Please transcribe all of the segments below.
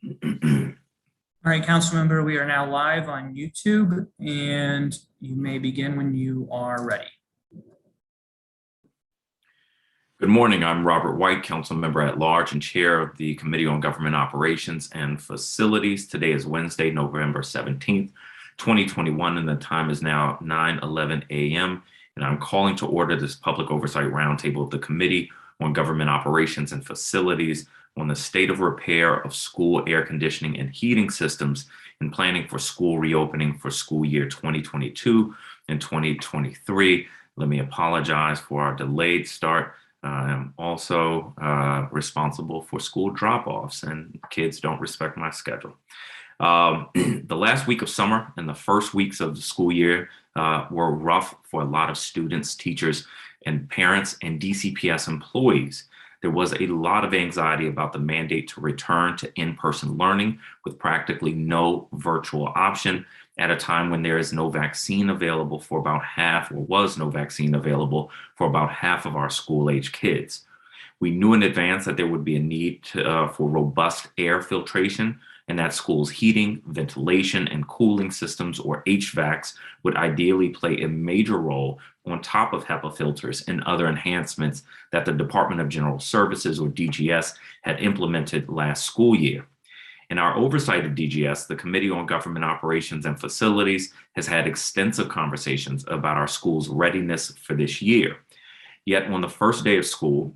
All right, council member, we are now live on YouTube and you may begin when you are ready. Good morning. I'm Robert White, council member at large and chair of the Committee on Government Operations and Facilities. Today is Wednesday, November 17th, 2021, and the time is now 9:11 a.m. And I'm calling to order this public oversight roundtable of the Committee on Government Operations and Facilities on the state of repair of school air conditioning and heating systems and planning for school reopening for school year 2022 and 2023. Let me apologize for our delayed start. I'm also responsible for school drop-offs, and kids don't respect my schedule. The last week of summer and the first weeks of the school year were rough for a lot of students, teachers, and parents and DCPS employees. There was a lot of anxiety about the mandate to return to in-person learning with practically no virtual option at a time when there is no vaccine available for about half, or was no vaccine available for about half of our school-age kids. We knew in advance that there would be a need for robust air filtration and that schools' heating, ventilation, and cooling systems, or HVACs, would ideally play a major role on top of HEPA filters and other enhancements that the Department of General Services, or DGS, had implemented last school year. In our oversight of DGS, the Committee on Government Operations and Facilities has had extensive conversations about our school's readiness for this year. Yet on the first day of school,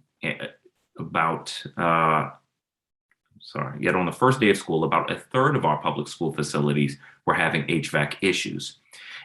about a third of our public school facilities were having HVAC issues.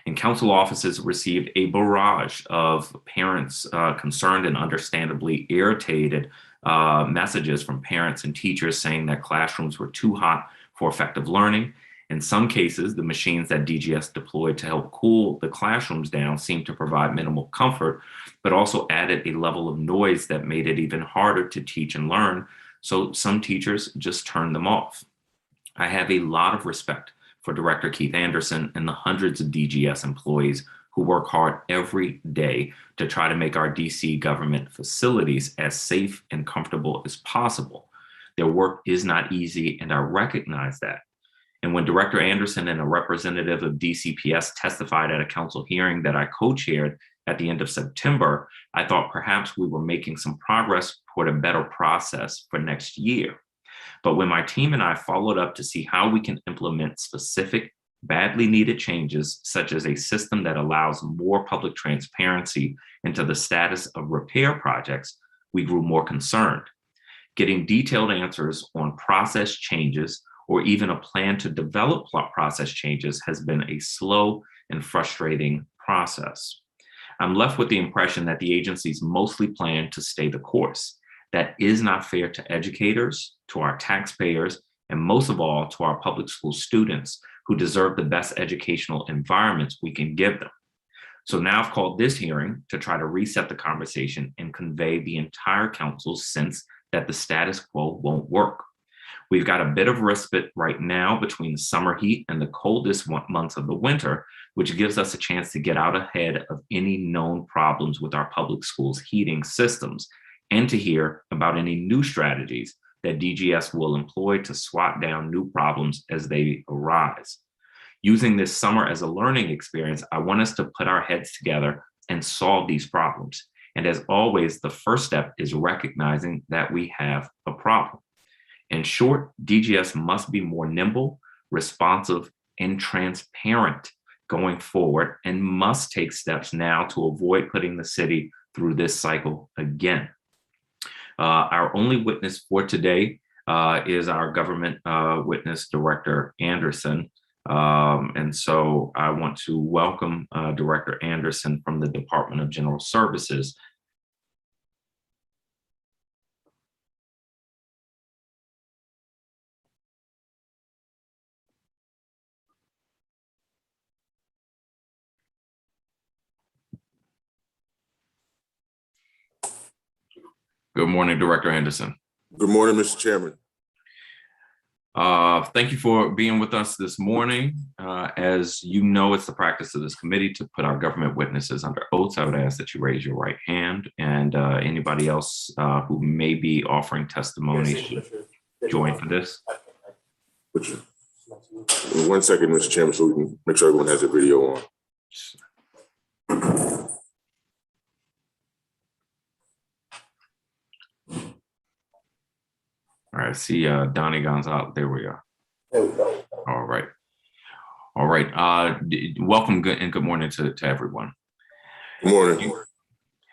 And council offices received a barrage of parents concerned and understandably irritated messages from parents and teachers saying that classrooms were too hot for effective learning. In some cases, the machines that DGS deployed to help cool the classrooms down seemed to provide minimal comfort, but also added a level of noise that made it even harder to teach and learn. So some teachers just turned them off. I have a lot of respect for Director Keith Anderson and the hundreds of DGS employees who work hard every day to try to make our DC government facilities as safe and comfortable as possible. Their work is not easy, and I recognize that. And when Director Anderson and a representative of DCPS testified at a council hearing that I co-chaired at the end of September, I thought perhaps we were making some progress toward a better process for next year. But when my team and I followed up to see how we can implement specific, badly needed changes, such as a system that allows more public transparency into the status of repair projects, we grew more concerned. Getting detailed answers on process changes or even a plan to develop process changes has been a slow and frustrating process. I'm left with the impression that the agencies mostly plan to stay the course. That is not fair to educators, to our taxpayers, and most of all, to our public school students who deserve the best educational environments we can give them. So now I've called this hearing to try to reset the conversation and convey the entire council's sense that the status quo won't work. We've got a bit of respite right now between the summer heat and the coldest months of the winter, which gives us a chance to get out ahead of any known problems with our public schools' heating systems, and to hear about any new strategies that DGS will employ to swat down new problems as they arise. Using this summer as a learning experience, I want us to put our heads together and solve these problems. And as always, the first step is recognizing that we have a problem. In short, DGS must be more nimble, responsive, and transparent going forward, and must take steps now to avoid putting the city through this cycle again. Our only witness for today is our government witness, Director Anderson. And so I want to welcome Director Anderson from the Department of General Services. Good morning, Director Anderson. Good morning, Mr. Chairman. Thank you for being with us this morning. As you know, it's the practice of this committee to put our government witnesses under oath. So I would ask that you raise your right hand, and anybody else who may be offering testimony should join for this. 1 second, Mr. Chairman, so we can make sure everyone has their video on. All right, see Donnie Gonzalez. There we are. There we go. All right. All right. Welcome and good morning to everyone. Good morning.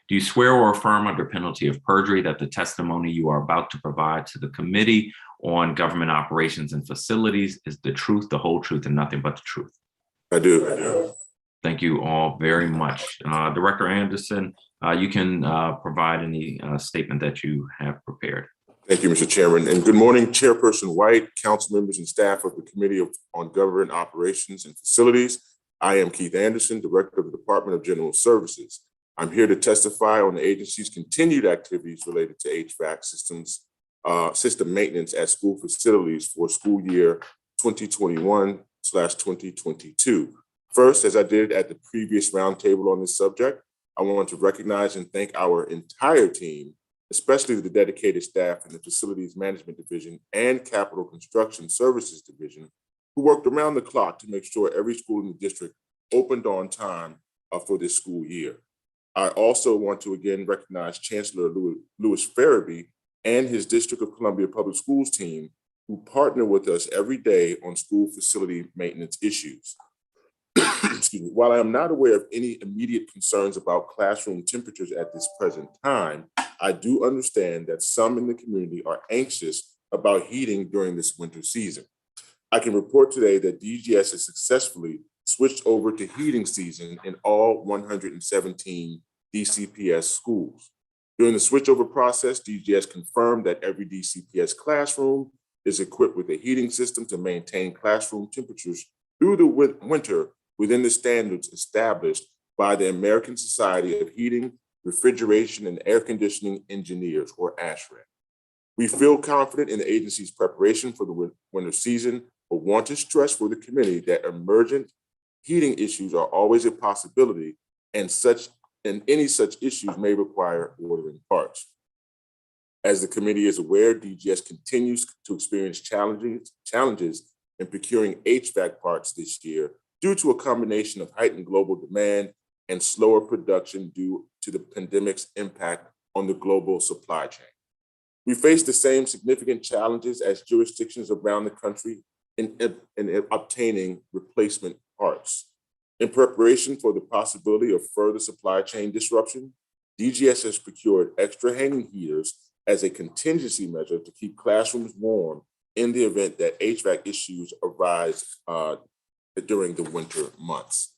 Do you swear or affirm under penalty of perjury that the testimony you are about to provide to the Committee on Government Operations and Facilities is the truth, the whole truth, and nothing but the truth? I do. Thank you all very much. Director Anderson, you can provide any statement that you have prepared. Thank you, Mr. Chairman, and good morning, Chairperson White, council members and staff of the Committee on Government Operations and Facilities. I am Keith Anderson, Director of the Department of General Services. I'm here to testify on the agency's continued activities related to HVAC system maintenance at school facilities for school year 2021/2022. First, as I did at the previous roundtable on this subject, I want to recognize and thank our entire team, especially the dedicated staff in the Facilities Management Division and Capital Construction Services Division, who worked around the clock to make sure every school in the district opened on time for this school year. I also want to again recognize Chancellor Louis Farabee and his District of Columbia Public Schools team, who partner with us every day on school facility maintenance issues. Excuse me. While I am not aware of any immediate concerns about classroom temperatures at this present time, I do understand that some in the community are anxious about heating during this winter season. I can report today that DGS has successfully switched over to heating season in all 117 DCPS schools. During the switchover process, DGS confirmed that every DCPS classroom is equipped with a heating system to maintain classroom temperatures through the winter within the standards established by the American Society of Heating, Refrigeration, and Air Conditioning Engineers, or ASHRAE. We feel confident in the agency's preparation for the winter season, but want to stress for the committee that emergent heating issues are always a possibility, and any such issues may require ordering parts. As the committee is aware, DGS continues to experience challenges in procuring HVAC parts this year due to a combination of heightened global demand and slower production due to the pandemic's impact on the global supply chain. We face the same significant challenges as jurisdictions around the country in obtaining replacement parts. In preparation for the possibility of further supply chain disruption, DGS has procured extra hanging heaters as a contingency measure to keep classrooms warm in the event that HVAC issues arise during the winter months.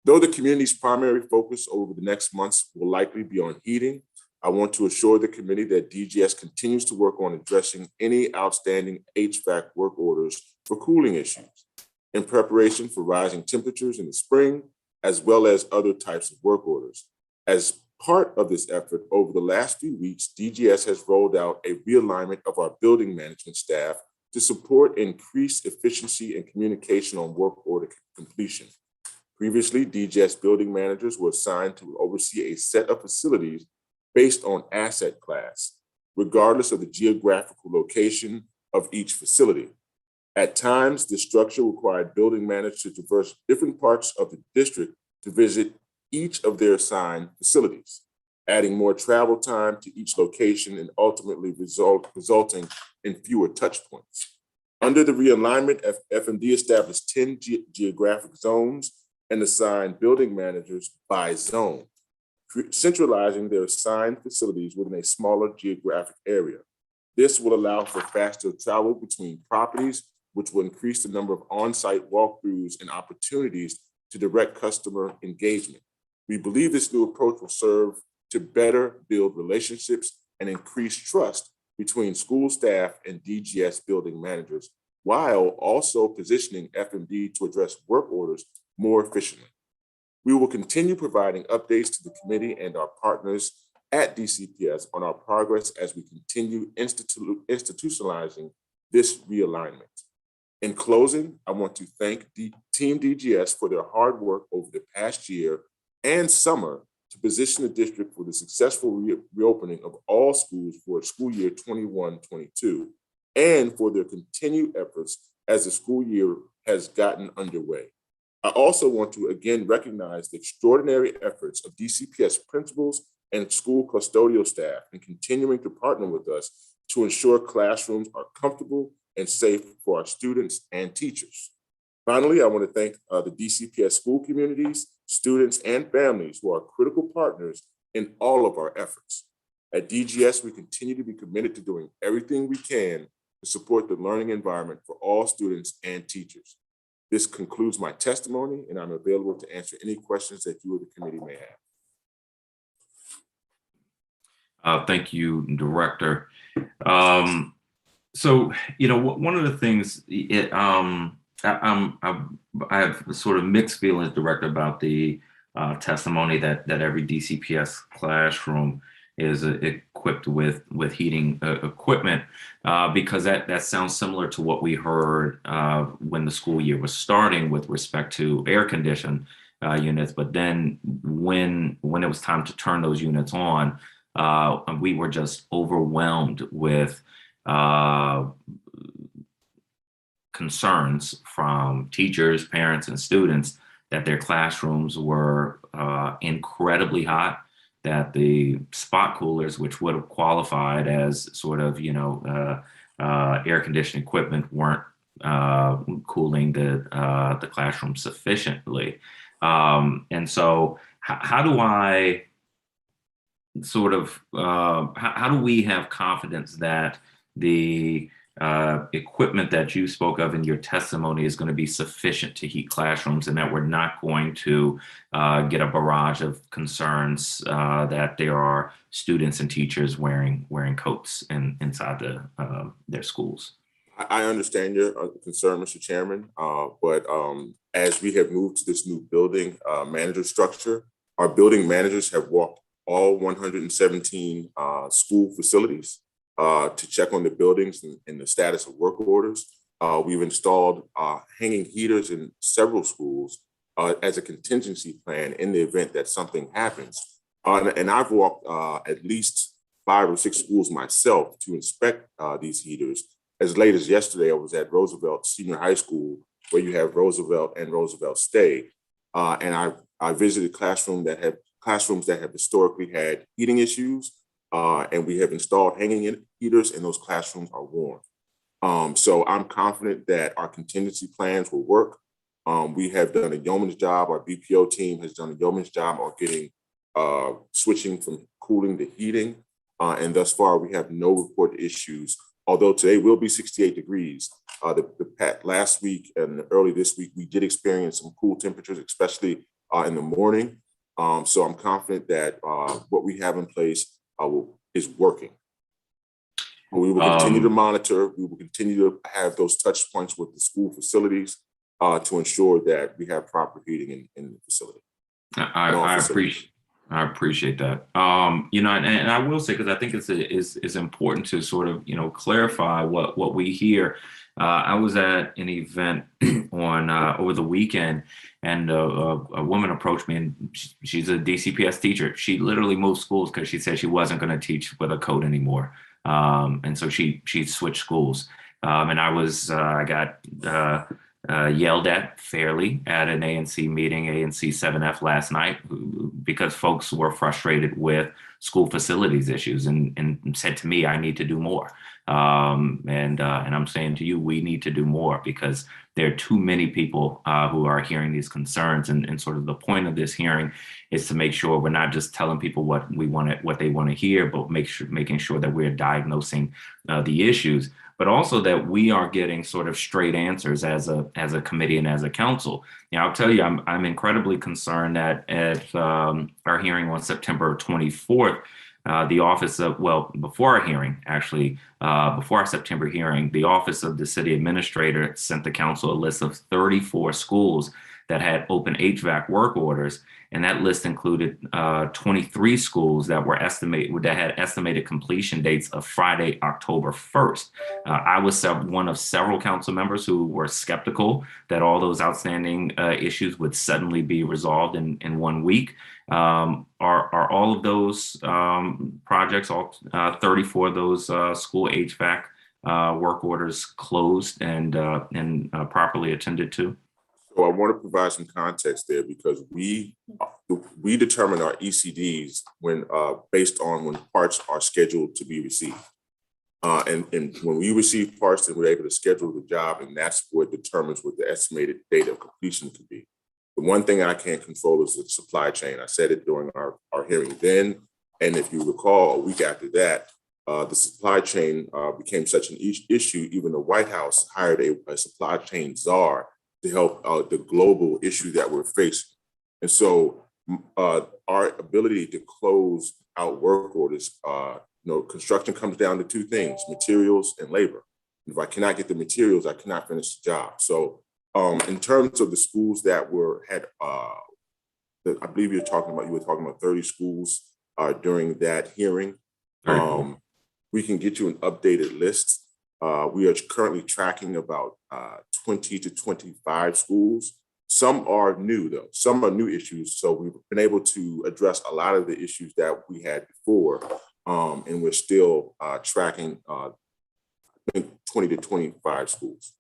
Though the community's primary focus over the next months will likely be on heating, I want to assure the committee that DGS continues to work on addressing any outstanding HVAC work orders for cooling issues in preparation for rising temperatures in the spring, as well as other types of work orders. As part of this effort, over the last few weeks, DGS has rolled out a realignment of our building management staff to support increased efficiency and communication on work order completion. Previously, DGS building managers were assigned to oversee a set of facilities based on asset class, regardless of the geographical location of each facility. At times, this structure required building managers to traverse different parts of the district to visit each of their assigned facilities, adding more travel time to each location and ultimately resulting in fewer touch points. Under the realignment, FMD established 10 geographic zones and assigned building managers by zone, centralizing their assigned facilities within a smaller geographic area. This will allow for faster travel between properties, which will increase the number of on-site walkthroughs and opportunities to direct customer engagement. We believe this new approach will serve to better build relationships and increase trust between school staff and DGS building managers, while also positioning FMD to address work orders more efficiently. We will continue providing updates to the committee and our partners at DCPS on our progress as we continue institutionalizing this realignment. In closing, I want to thank Team DGS for their hard work over the past year and summer to position the district for the successful reopening of all schools for school year 21-22, and for their continued efforts as the school year has gotten underway. I also want to again recognize the extraordinary efforts of DCPS principals and school custodial staff in continuing to partner with us to ensure classrooms are comfortable and safe for our students and teachers. Finally, I want to thank the DCPS school communities, students, and families who are critical partners in all of our efforts. At DGS, we continue to be committed to doing everything we can to support the learning environment for all students and teachers. This concludes my testimony, and I'm available to answer any questions that you or the committee may have. Thank you, Director. So, one of the things I have sort of mixed feelings, Director, about the testimony that every DCPS classroom is equipped with heating equipment, because that sounds similar to what we heard when the school year was starting with respect to air conditioned units. But then when it was time to turn those units on, we were just overwhelmed with concerns from teachers, parents, and students that their classrooms were incredibly hot, that the spot coolers, which would have qualified as sort of, air conditioning equipment, weren't cooling the classroom sufficiently. And so how do I sort of, how do we have confidence that the equipment that you spoke of in your testimony is going to be sufficient to heat classrooms, and that we're not going to get a barrage of concerns that there are students and teachers wearing coats inside their schools? I understand your concern, Mr. Chairman, but as we have moved to this new building manager structure, our building managers have walked all 117 school facilities to check on the buildings and the status of work orders. We've installed hanging heaters in several schools as a contingency plan in the event that something happens. And I've walked at least 5 or 6 schools myself to inspect these heaters. As late as yesterday, I was at Roosevelt Senior High School, where you have Roosevelt and Roosevelt Stay. And I visited classrooms that have historically had heating issues. And we have installed hanging heaters, and those classrooms are warm. So I'm confident that our contingency plans will work. We have done a yeoman's job. Our BPO team has done a yeoman's job on getting switching from cooling to heating. And thus far, we have no reported issues. Although today will be 68 degrees. Last week and early this week, we did experience some cool temperatures, especially in the morning. So I'm confident that what we have in place is working. We will continue to monitor. We will continue to have those touch points with the school facilities to ensure that we have proper heating in the facility. I appreciate that. And I will say, because I think it's important to sort of clarify what we hear. I was at an event on over the weekend, and a woman approached me, and she's a DCPS teacher. She literally moved schools because she said she wasn't going to teach with a code anymore, and so she switched schools. And I got yelled at fairly at an ANC meeting, ANC 7F last night, because folks were frustrated with school facilities issues and said to me, I need to do more. And I'm saying to you, we need to do more, because there are too many people who are hearing these concerns. And sort of the point of this hearing is to make sure we're not just telling people what they want to hear, but making sure that we're diagnosing the issues, but also that we are getting sort of straight answers as a committee and as a council. I'll tell you, I'm incredibly concerned that at our hearing on September 24th, the office of, before our hearing, actually, before our September hearing, the Office of the City Administrator sent the council a list of 34 schools that had open HVAC work orders. And that list included 23 schools that had estimated completion dates of Friday, October 1st. I was one of several council members who were skeptical that all those outstanding issues would suddenly be resolved in 1 week. Are all of those projects, all 34 of those school HVAC work orders closed and properly attended to? So I want to provide some context there because we determine our ECDs when based on when parts are scheduled to be received. And when we receive parts, then we're able to schedule the job, and that's what determines what the estimated date of completion could be. The one thing I can't control is the supply chain. I said it during our hearing then, and if you recall, a week after that, the supply chain became such an issue, even the White House hired a supply chain czar to help the global issue that we're facing. And so our ability to close out work orders, construction comes down to two things: materials and labor. If I cannot get the materials, I cannot finish the job. So in terms of the schools that I believe you were talking about 30 schools during that hearing. We can get you an updated list. We are currently tracking about 20 to 25 schools. Some are new though, some are new issues. So we've been able to address a lot of the issues that we had before. And we're still tracking 20 to 25 schools.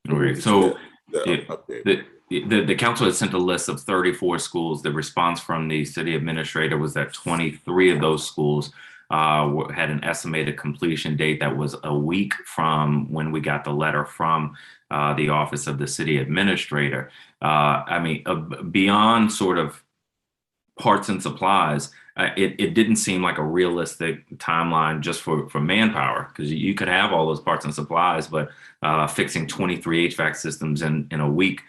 Okay, so the council has sent a list of 34 schools. The response from the city administrator was that 23 of those schools had an estimated completion date that was a week from when we got the letter from the office of the city administrator. Beyond sort of parts and supplies, it didn't seem like a realistic timeline just for manpower, because you could have all those parts and supplies, but fixing 23 HVAC systems in a week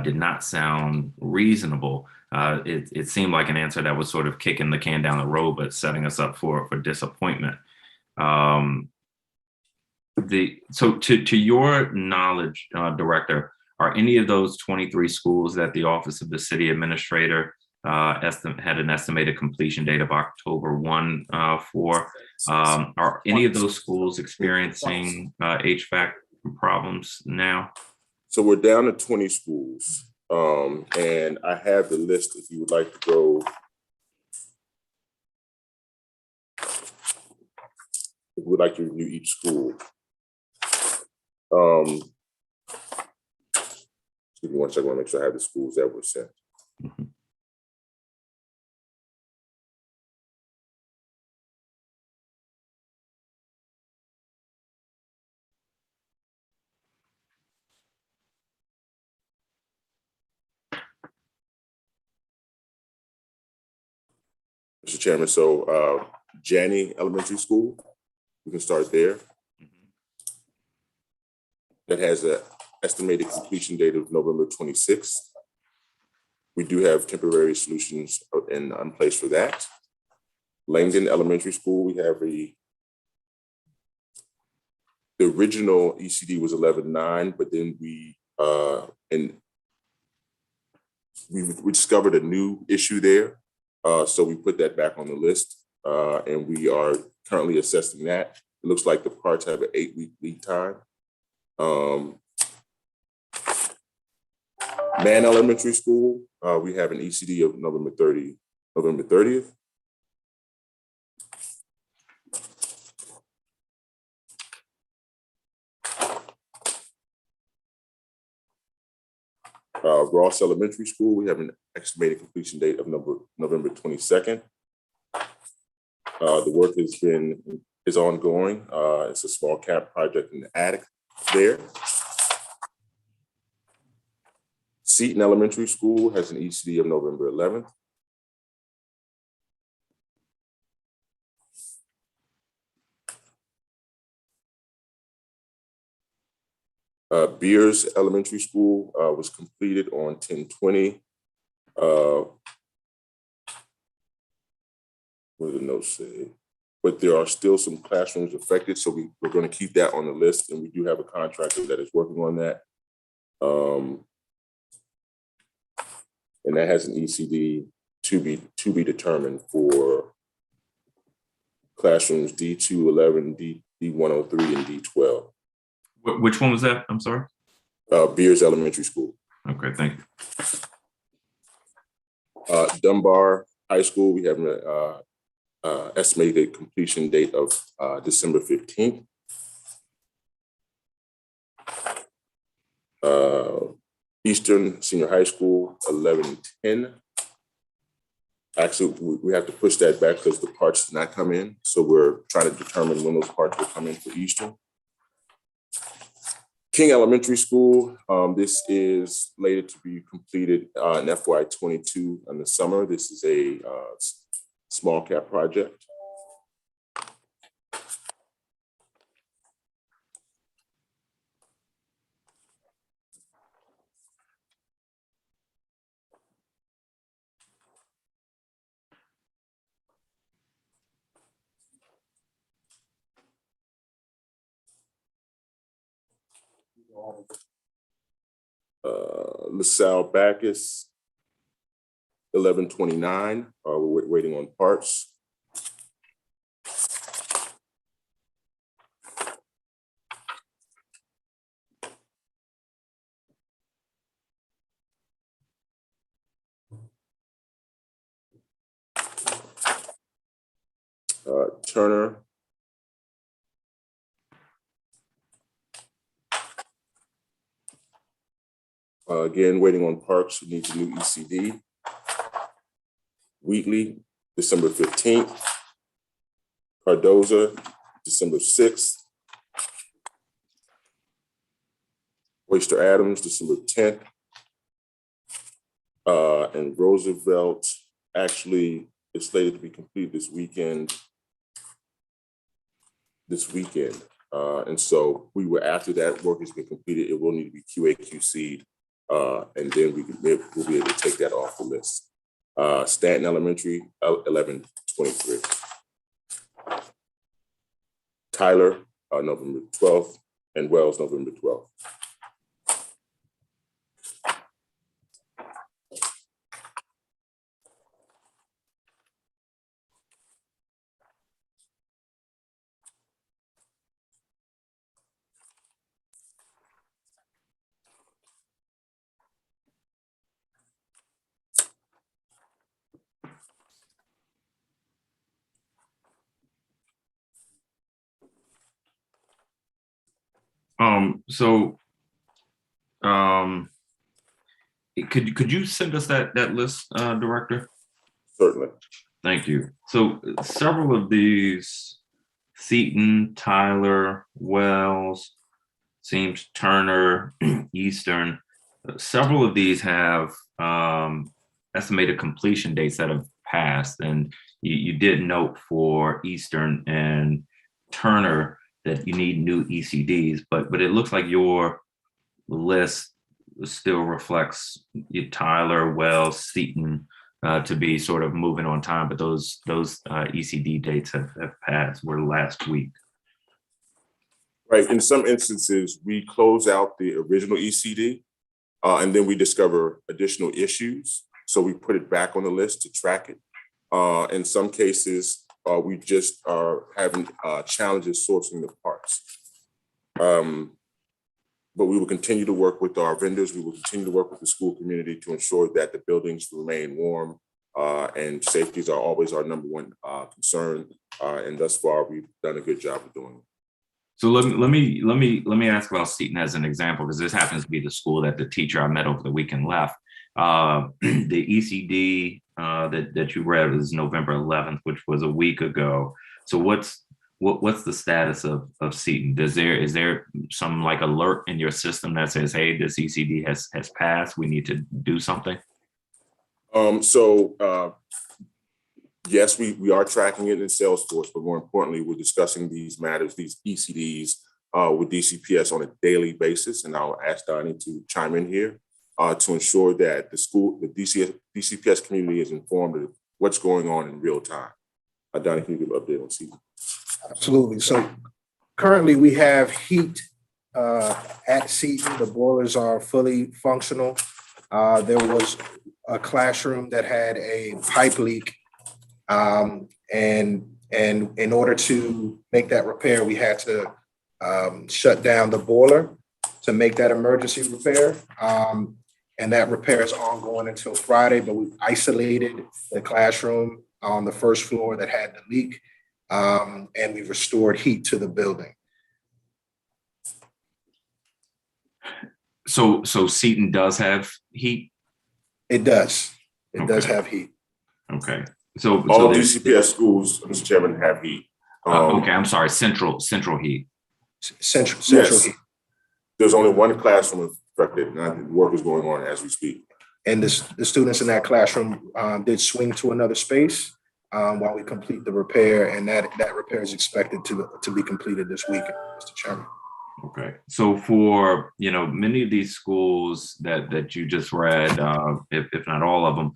did not sound reasonable. It seemed like an answer that was sort of kicking the can down the road, but setting us up for disappointment. So to your knowledge, Director, are any of those 23 schools that the Office of the City Administrator had an estimated completion date of October 1 for? Are any of those schools experiencing HVAC problems now? So we're down to 20 schools, and I have the list if you would like to go. If we would like to review each school. Give me one second, I want to make sure I have the schools that were sent. Mm-hmm. Mr. Chairman, so Janney Elementary School, we can start there. That has an estimated completion date of November 26th. We do have temporary solutions in place for that. Langdon Elementary School, we have the original ECD was 11-9, but then we discovered a new issue there. So we put that back on the list, and we are currently assessing that. It looks like the parts have an 8-week lead time. Mann Elementary School, we have an ECD of November 30th. Ross Elementary School, we have an estimated completion date of November 22nd. The work is ongoing. It's a small cap project in the attic there. Seton Elementary School has an ECD of November 11th. Beers Elementary School was completed on 10/20. What do the notes say? But there are still some classrooms affected, so we're going to keep that on the list, and we do have a contractor that is working on that. And that has an ECD to be determined for classrooms D211, D103, and D12. Which one was that? I'm sorry. Beers Elementary School. Okay, thank you. Dunbar High School, we have an estimated completion date of December 15th. Eastern Senior High School, 11:10. Actually, we have to push that back because the parts did not come in. So we're trying to determine when those parts will come in for Eastern. King Elementary School, this is slated to be completed in FY22 in the summer. This is a small cap project. LaSalle Bacchus, 11:29. We're waiting on parts. Turner, again, waiting on parts. We need a new ECD. Wheatley, December 15th. Cardoza, December 6th. Oyster Adams, December 10th. And Roosevelt actually is slated to be complete this weekend. And so after that work has been completed, it will need to be QA/QC'd, and then we'll be able to take that off the list. Stanton Elementary, 11:23. Tyler, November 12th, and Wells, November 12th. Could you send us that list, Director? Certainly. Thank you. So several of these, Seton, Tyler, Wells, seems Turner, Eastern, several of these have estimated completion dates that have passed. And you did note for Eastern and Turner that you need new ECDs, but it looks like your list still reflects Tyler, Wells, Seton to be sort of moving on time, but those ECD dates have passed, were last week. Right. In some instances, we close out the original ECD and then we discover additional issues. So we put it back on the list to track it. In some cases, we just are having challenges sourcing the parts. But we will continue to work with our vendors. We will continue to work with the school community to ensure that the buildings remain warm and safety is always our number one concern. And thus far, we've done a good job of doing it. So let me ask about Seton as an example, because this happens to be the school that the teacher I met over the weekend left. The ECD that you read was November 11th, which was a week ago. So what's the status of Seton? Is there some like alert in your system that says, hey, this ECD has passed, we need to do something? Yes, we are tracking it in Salesforce, but more importantly, we're discussing these matters, these ECDs with DCPS on a daily basis. And I'll ask Donnie to chime in here to ensure that the DCPS community is informed of what's going on in real time. Donnie, can you give an update on Seton? Absolutely. So currently we have heat at Seton. The boilers are fully functional. There was a classroom that had a pipe leak. And in order to make that repair, we had to shut down the boiler to make that emergency repair. And that repair is ongoing until Friday, but we isolated the classroom on the first floor that had the leak. And we've restored heat to the building. So Seton does have heat? It does. It does Okay. have heat. Okay. So All there's, DCPS schools, Mr. Chairman, have heat. okay, I'm sorry, central heat. Central Yes. heat. There's only one classroom affected, and work is going on as we speak. And the students in that classroom did swing to another space while we complete the repair, and that repair is expected to be completed this weekend, Mr. Chairman. Okay. So for, many of these schools that you just read, if not all of them,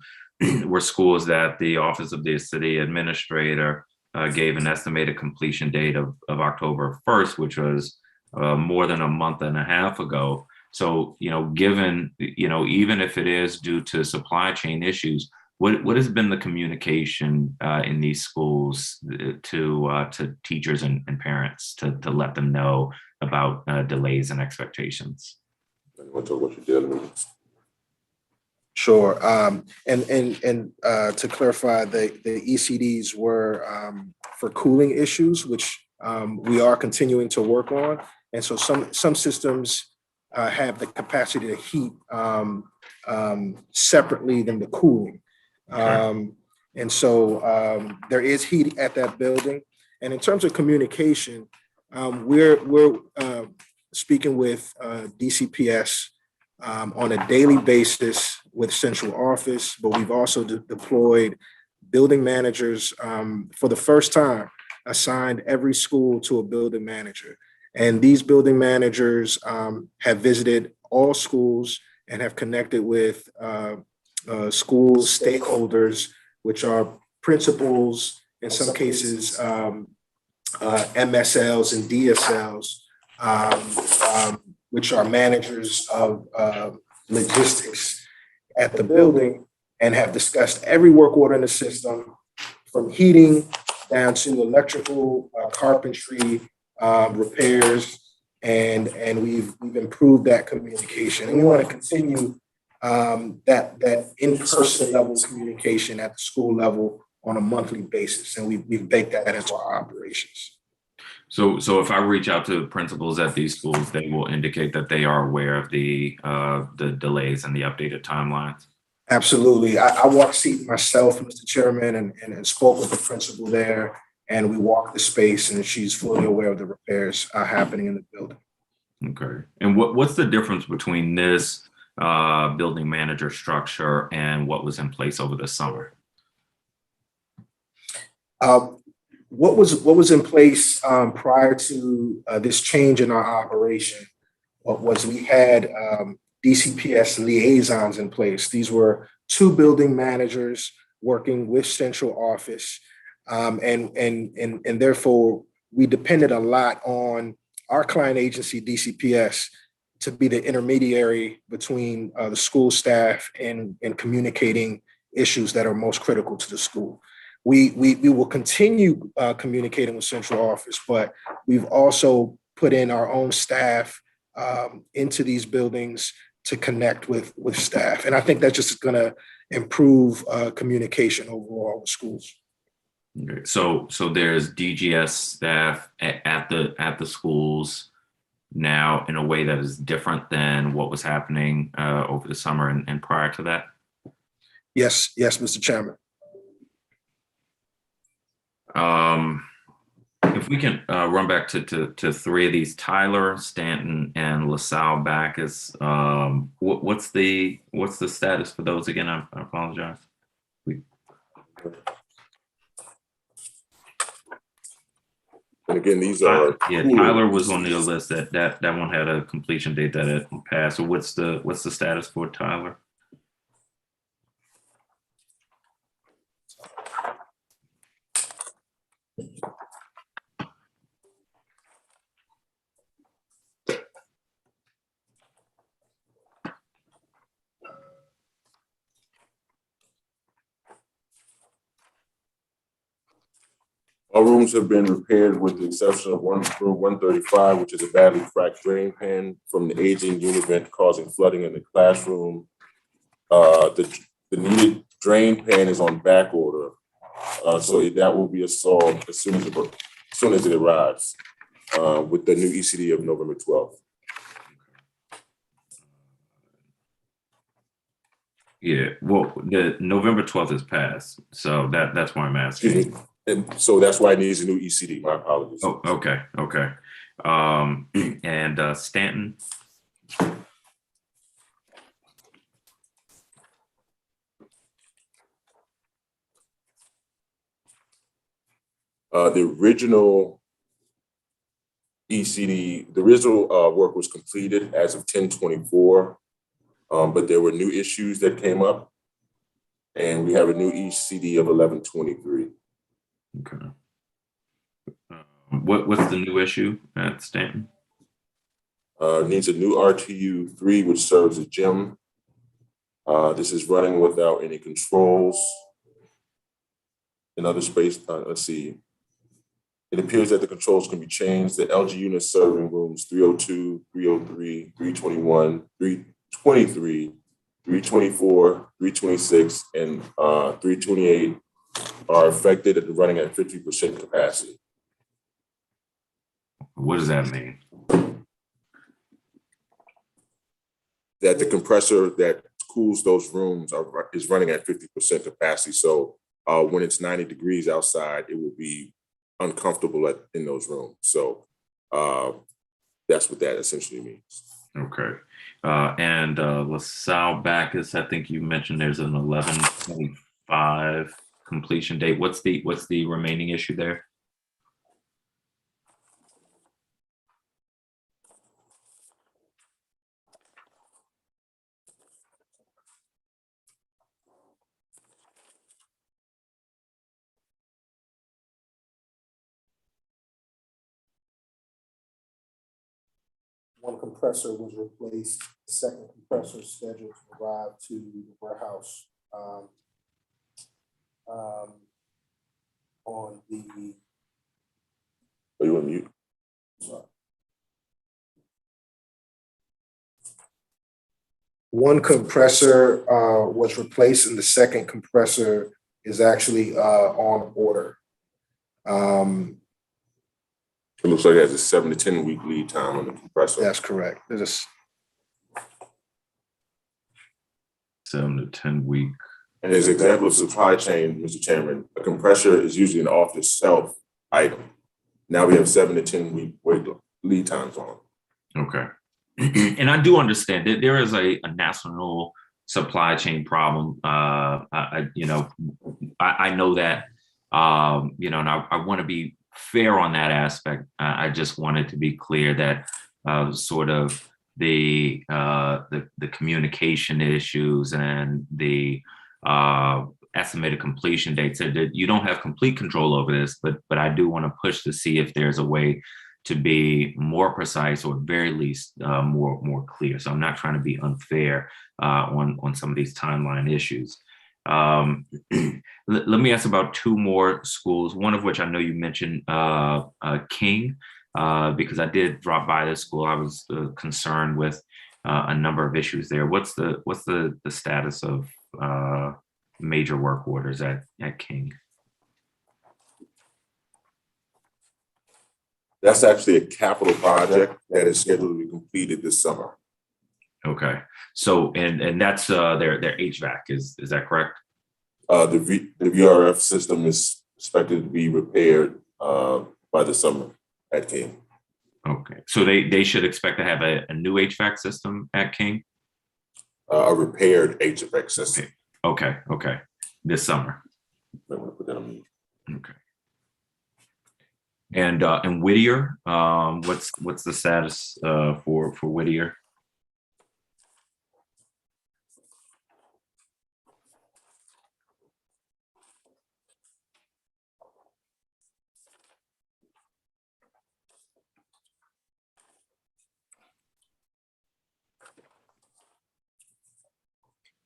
were schools that the Office of the City Administrator gave an estimated completion date of October 1st, which was more than a month and a half ago. So, given, even if it is due to supply chain issues, what has been the communication in these schools to teachers and parents to let them know about delays and expectations? You want to talk about your daily meetings? Sure. And to clarify, the ECDs were for cooling issues, which we are continuing to work on. And so some systems have the capacity to heat separately than the cooling. And so there is heat at that building. And in terms of communication, we're speaking with DCPS on a daily basis with central office, but we've also deployed building managers for the first time, assigned every school to a building manager. And these building managers have visited all schools and have connected with school stakeholders, which are principals, in some cases, MSLs and DSLs, which are managers of logistics at the building, and have discussed every work order in the system, from heating down to electrical, carpentry, repairs, and we've improved that communication. And we want to continue that in-person level communication at the school level on a monthly basis, and we've baked that into our operations. So if I reach out to principals at these schools, they will indicate that they are aware of the delays and the updated timelines? Absolutely. I walked Seton myself, Mr. Chairman, and spoke with the principal there, and we walked the space, and she's fully aware of the repairs happening in the building. Okay. And what's the difference between this building manager structure and what was in place over the summer? What was in place prior to this change in our operation was we had DCPS liaisons in place. These were two building managers working with central office, and therefore we depended a lot on our client agency DCPS to be the intermediary between the school staff and communicating issues that are most critical to the school. We will continue communicating with central office, but we've also put in our own staff into these buildings to connect with staff. And I think that's just going to improve communication overall with schools. Okay. So there's DGS staff at the schools now in a way that is different than what was happening over the summer and prior to that? Yes, Mr. Chairman. If we can run back to three of these: Tyler, Stanton, and LaSalle Backus. What's the status for those again? I apologize. And again, these are Tyler was on the list. That one had a completion date that it passed. So what's the status for Tyler? All rooms have been repaired with the exception of room 135, which is a badly cracked drain pan from the aging unit vent causing flooding in the classroom. The needed drain pan is on back order, so that will be solved as soon as it arrives with the new ECD of November 12th. Yeah, well, the November 12th is passed, so that's why I'm asking. Excuse me. And so that's why it needs a new ECD. My apologies. Oh, okay, okay. And Stanton, The original ECD, the original work was completed as of 10/24, but there were new issues that came up, and we have a new ECD of 11/23. okay. What's the new issue at Stanton? Needs a new RTU 3, which serves as gym. This is running without any controls. In other space, let's see. It appears that the controls can be changed. The LG unit serving rooms 302, 303, 321, 323, 324, 326, and 328 are affected and running at 50% capacity. What does that mean? That the compressor that cools those rooms is running at 50% capacity. So when it's 90 degrees outside, it will be uncomfortable in those rooms. So that's what that essentially means. Okay. And LaSalle Bacchus, I think you mentioned there's an 11/25 completion date. What's the remaining issue there? One compressor was replaced, the second compressor is scheduled to arrive to the warehouse on the, Are you on mute? sorry. One compressor was replaced and the second compressor is actually on order. It looks like it has a 7 to 10 week lead time on the compressor. That's correct. There's 7 to 10 week. And as an example of supply chain, Mr. Chairman, a compressor is usually an off-the-shelf item. Now we have 7 to 10 week lead times on. Okay. And I do understand that there is a national supply chain problem. I know that, and I want to be fair on that aspect. I just wanted to be clear that sort of the communication issues and the estimated completion dates, that you don't have complete control over this, but I do want to push to see if there's a way to be more precise, or at very least more clear. So I'm not trying to be unfair on some of these timeline issues. Let me ask about two more schools, one of which I know you mentioned, King, because I did drop by this school. I was concerned with a number of issues there. What's the status of major work orders at King? That's actually a capital project that is scheduled to be completed this summer. Okay, so and that's their HVAC, is that correct? The VRF system is expected to be repaired by the summer at King. Okay, so they should expect to have a new HVAC system at King? A repaired HVAC system. Okay, this summer. I want to put that on me. Okay. And Whittier, what's the status for Whittier?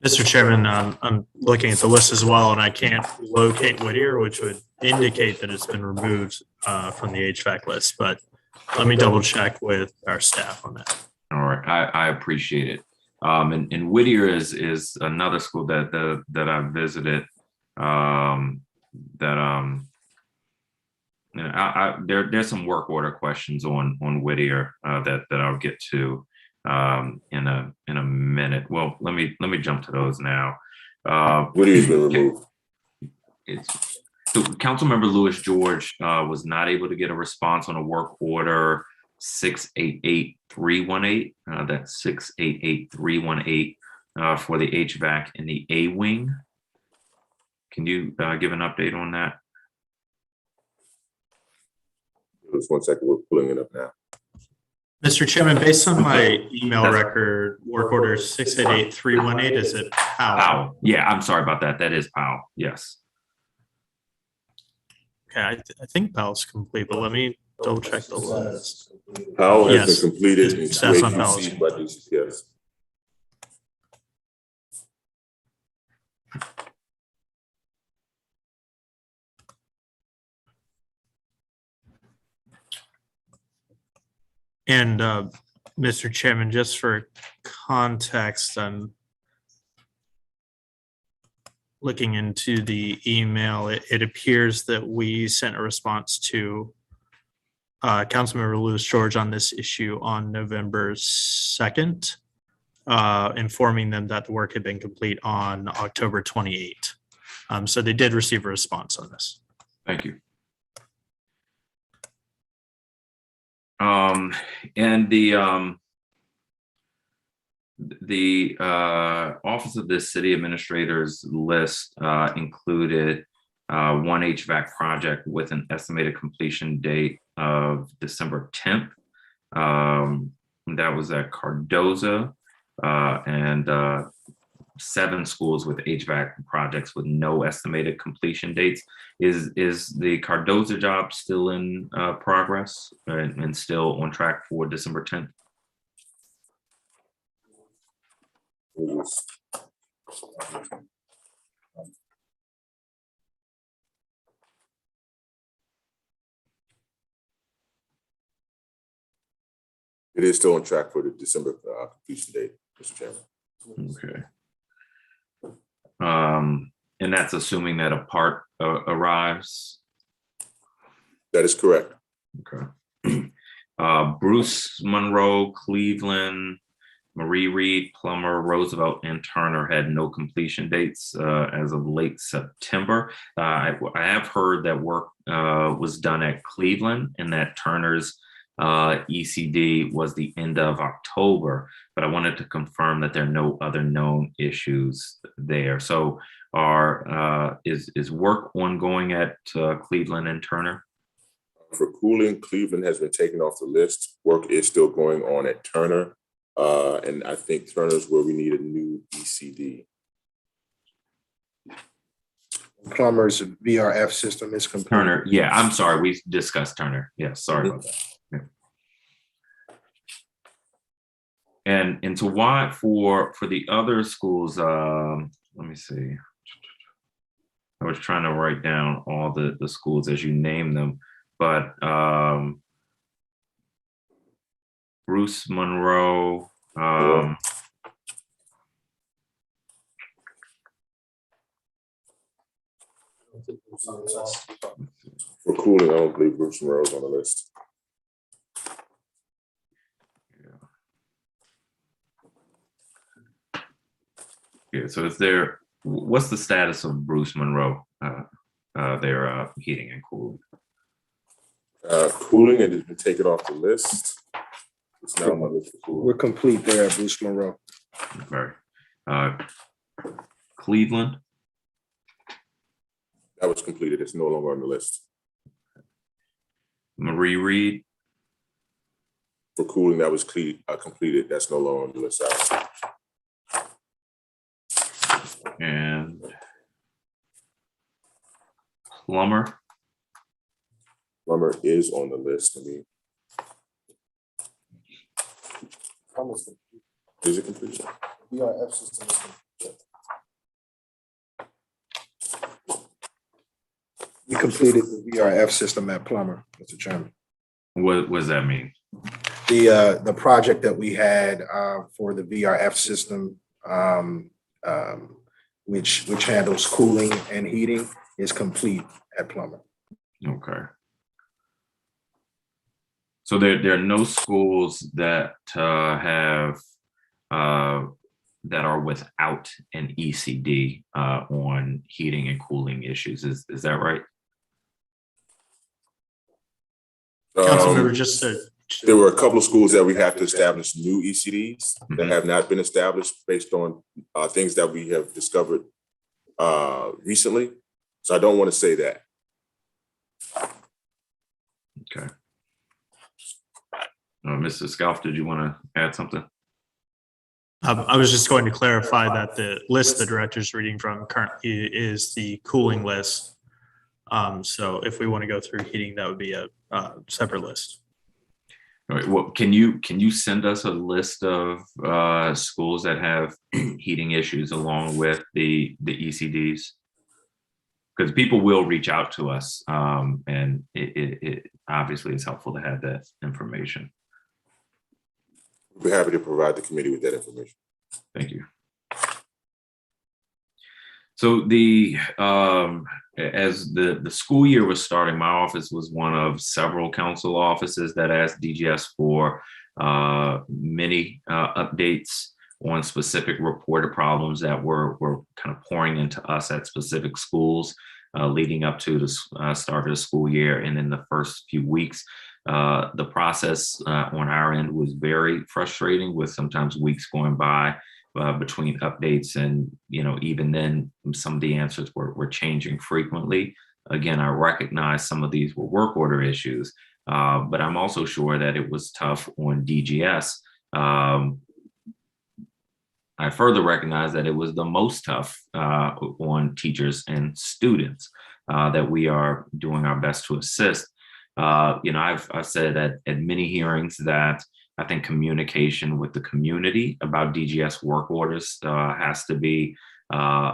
Mr. Chairman, I'm looking at the list as well, and I can't locate Whittier, which would indicate that it's been removed from the HVAC list, but let me double check with our staff on that. All right, I appreciate it. And Whittier is another school that I visited. There's some work order questions on Whittier that I'll get to. in a minute. Well, let me jump to those now. Whittier's been removed. So Councilmember Louis George was not able to get a response on a work order 688318. That's 688318 for the HVAC in the A wing. Can you give an update on that? Just 1 second, we're pulling it up now. Mr. Chairman, based on my email record, work order 688318, is it POW? POW. Yeah, I'm sorry about that. That is POW. Yes. Okay, I think POW's complete, but let me double check the list. Powell has Yes. been completed in Staff's on Powell. QAQC by DCPS. And Mr. Chairman, just for context, I'm looking into the email. It appears that we sent a response to Councilmember Louis George on this issue on November 2nd, informing them that the work had been complete on October 28th. So they did receive a response on this. Thank you. And the Office of the City Administrator's list included one HVAC project with an estimated completion date of December 10th. That was at Cardoza, and 7 schools with HVAC projects with no estimated completion dates. Is the Cardoza job still in progress and still on track for December 10th? It is still on track for the December completion date, Mr. Chairman. Okay. And that's assuming that a part arrives. That is correct. Okay. Bruce, Monroe, Cleveland, Marie Reed, Plummer, Roosevelt, and Turner had no completion dates as of late September. I have heard that work was done at Cleveland and that Turner's ECD was the end of October, but I wanted to confirm that there are no other known issues there. So is work ongoing at Cleveland and Turner? For cooling, Cleveland has been taken off the list. Work is still going on at Turner. And I think Turner's where we need a new ECD. Plummer's VRF system is complete. Turner, yeah, I'm sorry, we discussed Turner. Yeah, sorry about that. Yeah. And so why for the other schools, let me see. I was trying to write down all the schools as you name them, but Bruce, Monroe, For cooling, I don't believe Bruce Monroe's on the list. yeah, so what's the status of Bruce Monroe, their heating and cooling? Cooling, it has been taken off the list. It's now on my list for cooling. We're complete there at Bruce Monroe. Okay. Cleveland, That was completed. It's no longer on the list. Marie Reed, For cooling, that was completed. That's no longer on the list. and Plummer. Plummer is on the list. Is it complete? VRF system is complete. We completed the VRF system at Plummer, Mr. Chairman. What does that mean? The project that we had for the VRF system, which handles cooling and heating, is complete at Plummer. Okay. So there are no schools that have that are without an ECD on heating and cooling issues. Is that right? Councilmember, just to, There were a couple of schools that we have to establish new ECDs that Mhm. have not been established based on things that we have discovered recently. So I don't want to say that. Okay. Mr. Scalf, did you want to add something? I was just going to clarify that the list the director's reading from currently is the cooling list. So if we want to go through heating, that would be a separate list. All right. Well, can you send us a list of schools that have heating issues along with the ECDs? Because people will reach out to us, and it obviously is helpful to have that information. We're happy to provide the committee with that information. Thank you. So the as the school year was starting, my office was one of several council offices that asked DGS for many updates on specific reported problems that were kind of pouring into us at specific schools leading up to the start of the school year. And in the first few weeks, the process on our end was very frustrating, with sometimes weeks going by between updates, and even then some of the answers were changing frequently. Again, I recognize some of these were work order issues, but I'm also sure that it was tough on DGS. I further recognize that it was the most tough on teachers and students that we are doing our best to assist. I've said at many hearings that I think communication with the community about DGS work orders has to be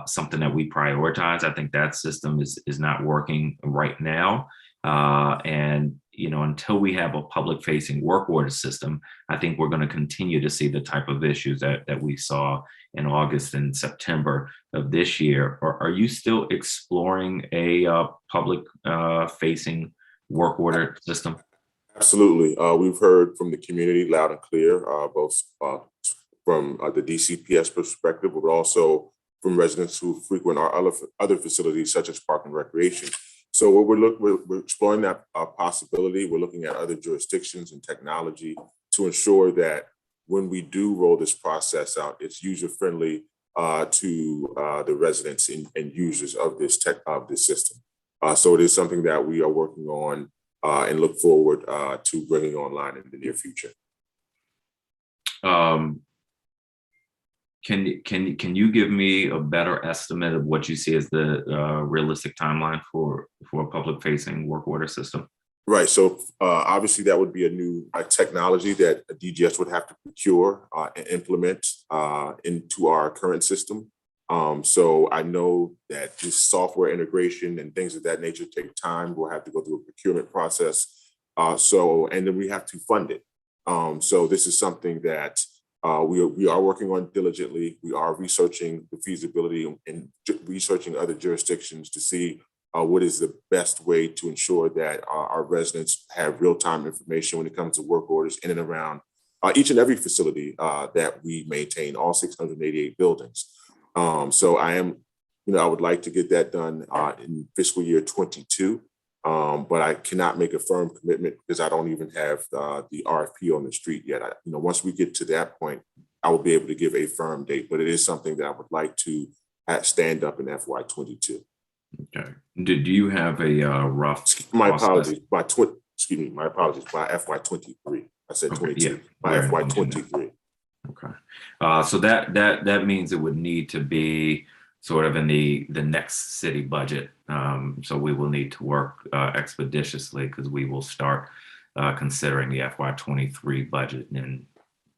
something that we prioritize. I think that system is not working right now. And until we have a public facing work order system, I think we're going to continue to see the type of issues that we saw in August and September of this year. Or are you still exploring a public facing work order system? Absolutely. We've heard from the community loud and clear, both from the DCPS perspective, but also from residents who frequent our other facilities, such as Park and Recreation. So what we're exploring that possibility. We're looking at other jurisdictions and technology to ensure that when we do roll this process out, it's user-friendly to the residents and users of this system. So it is something that we are working on and look forward to bringing online in the near future. Can you give me a better estimate of what you see as the realistic timeline for a public facing work order system? Right. So obviously that would be a new technology that DGS would have to procure and implement into our current system. So I know that this software integration and things of that nature take time. We'll have to go through a procurement process. And then we have to fund it. So this is something that we are working on diligently. We are researching the feasibility and researching other jurisdictions to see what is the best way to ensure that our residents have real-time information when it comes to work orders in and around each and every facility that we maintain, all 688 buildings. So I would like to get that done in fiscal year 22, but I cannot make a firm commitment because I don't even have the RFP on the street yet. Once we get to that point, I will be able to give a firm date, but it is something that I would like to stand up in FY 22. Okay. Do you have a rough? My apologies. By FY 23. I said 22. Yeah, by FY 23. Okay. So that means it would need to be sort of in the next city budget. So we will need to work expeditiously, because we will start considering the FY 23 budget in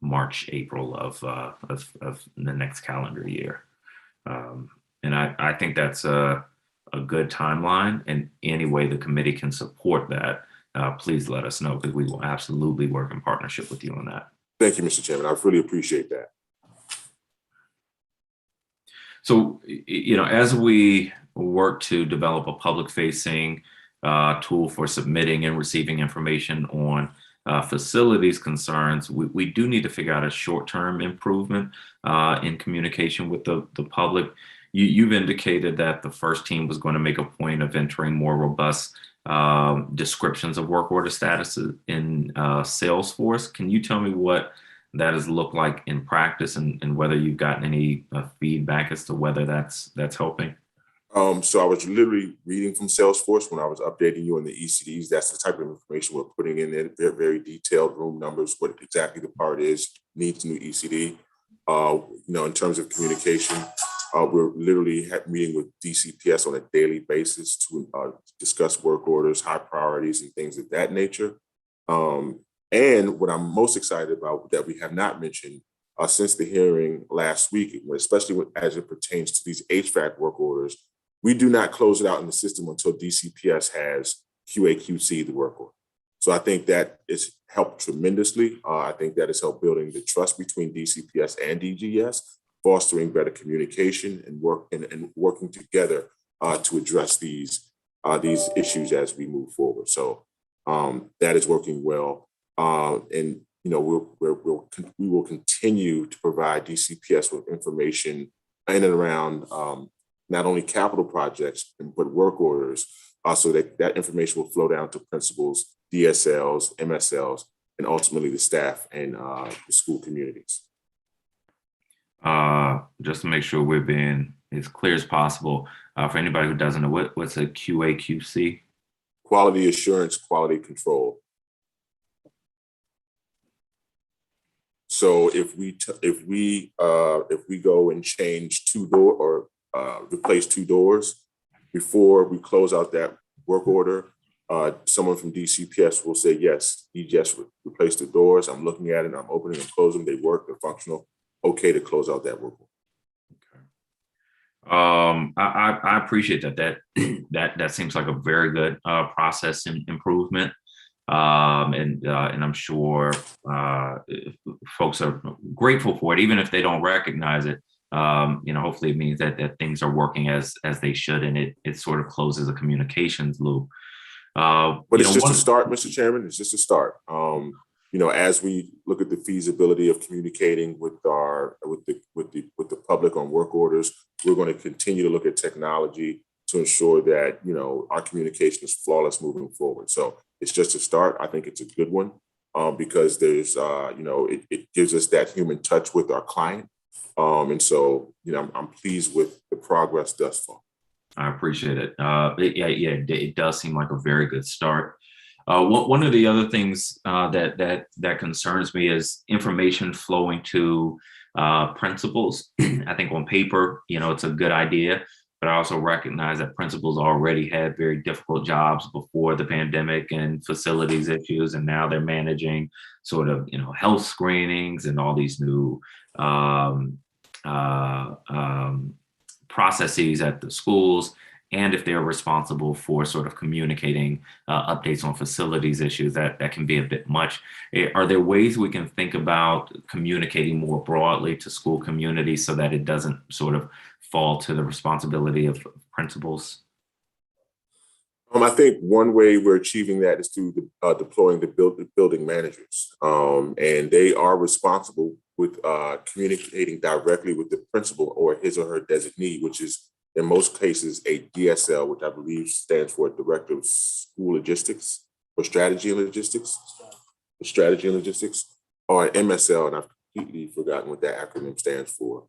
March, April of the next calendar year. And I think that's a good timeline, and any way the committee can support that, please let us know, because we will absolutely work in partnership with you on that. Thank you, Mr. Chairman. I really appreciate that. So, as we work to develop a public-facing tool for submitting and receiving information on facilities concerns, we do need to figure out a short-term improvement in communication with the public. You've indicated that the first team was going to make a point of entering more robust descriptions of work order statuses in Salesforce. Can you tell me what that has looked like in practice, and whether you've gotten any feedback as to whether that's helping? So I was literally reading from Salesforce when I was updating you on the ECDs. That's the type of information we're putting in there. They're very detailed room numbers, what exactly the part is, needs new ECD. In terms of communication, we're literally meeting with DCPS on a daily basis to discuss work orders, high priorities, and things of that nature. And what I'm most excited about that we have not mentioned since the hearing last week, especially as it pertains to these HVAC work orders, we do not close it out in the system until DCPS has QA/QC the work order. So I think that it's helped tremendously. I think that has helped building the trust between DCPS and DGS, fostering better communication and working together to address these issues as we move forward. So that is working well, and we will continue to provide DCPS with information in and around not only capital projects but work orders, so that information will flow down to principals, DSLs, MSLs, and ultimately the staff and the school communities. Just to make sure we're being as clear as possible, for anybody who doesn't know, what's a QA/QC? Quality assurance, quality control. So if we go and change replace two doors before we close out that work order, someone from DCPS will say, yes, DGS replace the doors. I'm looking at it, I'm opening and closing, they work, they're functional. Okay to close out that work order. I appreciate that. That seems like a very good process and improvement. And I'm sure folks are grateful for it, even if they don't recognize it. Hopefully it means that things are working as they should, and it sort of closes a communications loop. But it's just a start, Mr. Chairman. It's just a start. As we look at the feasibility of communicating with the public on work orders, we're going to continue to look at technology to ensure that our communication is flawless moving forward. So it's just a start. I think it's a good one because there's it gives us that human touch with our client, and so I'm pleased with the progress thus far. I appreciate it. It does seem like a very good start. One of the other things that concerns me is information flowing to principals. I think on paper, it's a good idea, but I also recognize that principals already had very difficult jobs before the pandemic and facilities issues, and now they're managing sort of health screenings and all these new processes at the schools, and if they're responsible for sort of communicating updates on facilities issues, that can be a bit much. Are there ways we can think about communicating more broadly to school communities so that it doesn't sort of fall to the responsibility of principals? I think one way we're achieving that is through deploying the building managers, and they are responsible with communicating directly with the principal or his or her designee, which is in most cases a DSL, which I believe stands for Director of School Logistics or Strategy and Logistics, or an MSL, and I've completely forgotten what that acronym stands for.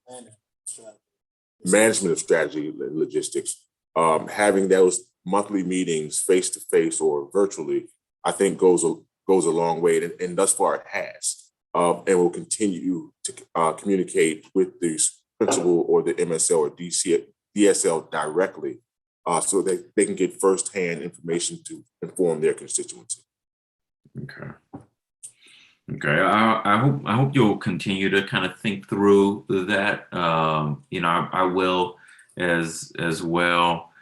Management of Strategy and Logistics. Having those monthly meetings face to face or virtually, I think goes a long way, and thus far it has, and will continue to communicate with the principal or the MSL or DSL directly, so that they can get firsthand information to inform their constituency. Okay. I hope you'll continue to kind of think through that. I will as well.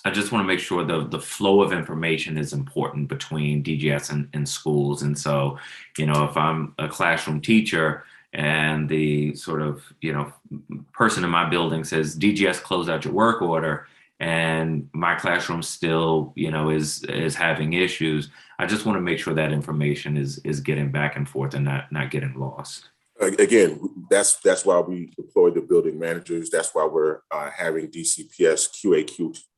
I just want to make sure the flow of information is important between DGS and schools. And so, if I'm a classroom teacher and the sort of, person in my building says, DGS close out your work order, and my classroom still, is having issues. I just want to make sure that information is getting back and forth and not getting lost. Again, that's why we deployed the building managers. That's why we're having DCPS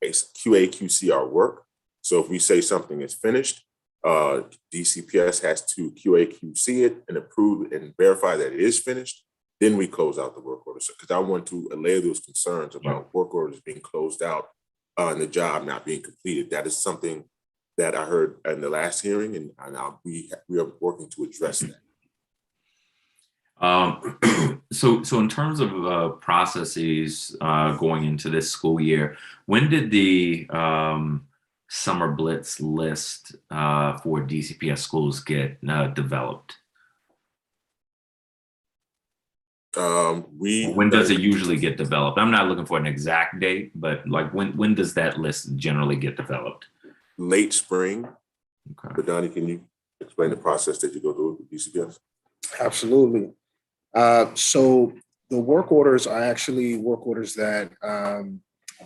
QAQC our work. So if we say something is finished, DCPS has to QAQC it and approve and verify that it is finished. Then we close out the work order. Because I want to allay those concerns about work orders being closed out and the job not being completed. That is something that I heard in the last hearing, and we are working to address that. So in terms of processes going into this school year, when did the Summer Blitz list for DCPS schools get developed? When does it usually get developed? I'm not looking for an exact date, but like when does that list generally get developed? Late spring. Okay. But Donnie, can you explain the process that you go through with DCPS? Absolutely. So the work orders are actually work orders that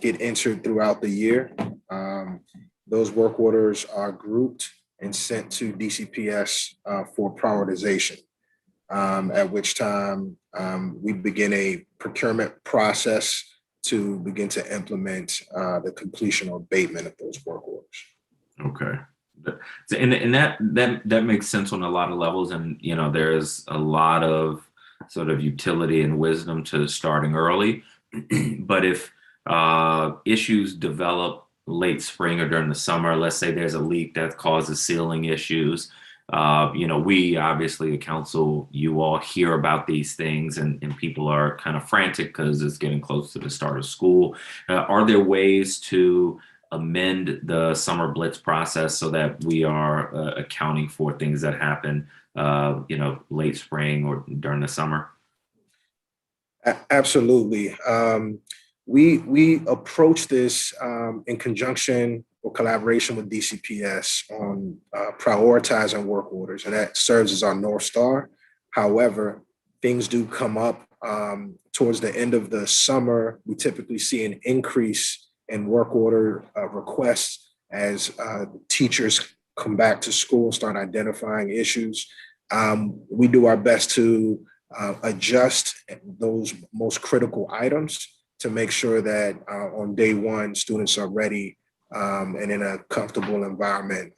get entered throughout the year. Those work orders are grouped and sent to DCPS for prioritization, at which time we begin a procurement process to begin to implement the completion or abatement of those work orders. Okay. And that makes sense on a lot of levels. And, there's a lot of sort of utility and wisdom to starting early. But if issues develop late spring or during the summer, let's say there's a leak that causes sealing issues, we obviously, the council, you all hear about these things and people are kind of frantic because it's getting close to the start of school. Are there ways to amend the Summer Blitz process so that we are accounting for things that happen, late spring or during the summer? Absolutely. We approach this in conjunction or collaboration with DCPS on prioritizing work orders, and that serves as our North Star. However, things do come up towards the end of the summer. We typically see an increase in work order requests as teachers come back to school and start identifying issues. We do our best to adjust those most critical items to make sure that on day one, students are ready and in a comfortable environment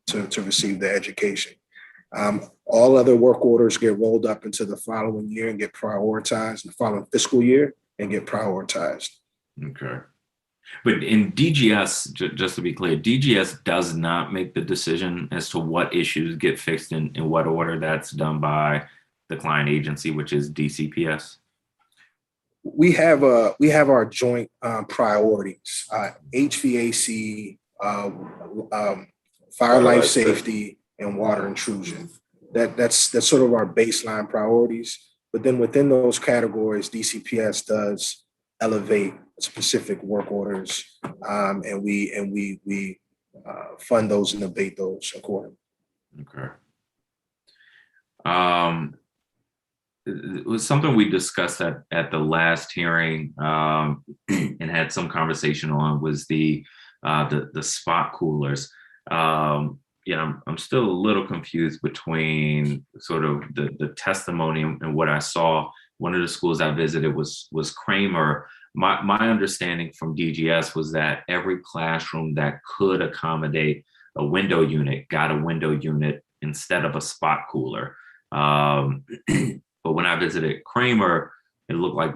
to receive their education. All other work orders get rolled up into the following year and get prioritized, the following fiscal year and get prioritized. Okay. But in DGS, just to be clear, DGS does not make the decision as to what issues get fixed in what order. That's done by the client agency, which is DCPS. We have our joint priorities: HVAC, fire life safety, and water intrusion. That's sort of our baseline priorities. But then within those categories, DCPS does elevate specific work orders, and we fund those and abate those accordingly. Okay. It was something we discussed at the last hearing and had some conversation on was the spot coolers. I'm still a little confused between sort of the testimony and what I saw. One of the schools I visited was Kramer. My understanding from DGS was that every classroom that could accommodate a window unit got a window unit instead of a spot cooler. But when I visited Kramer, it looked like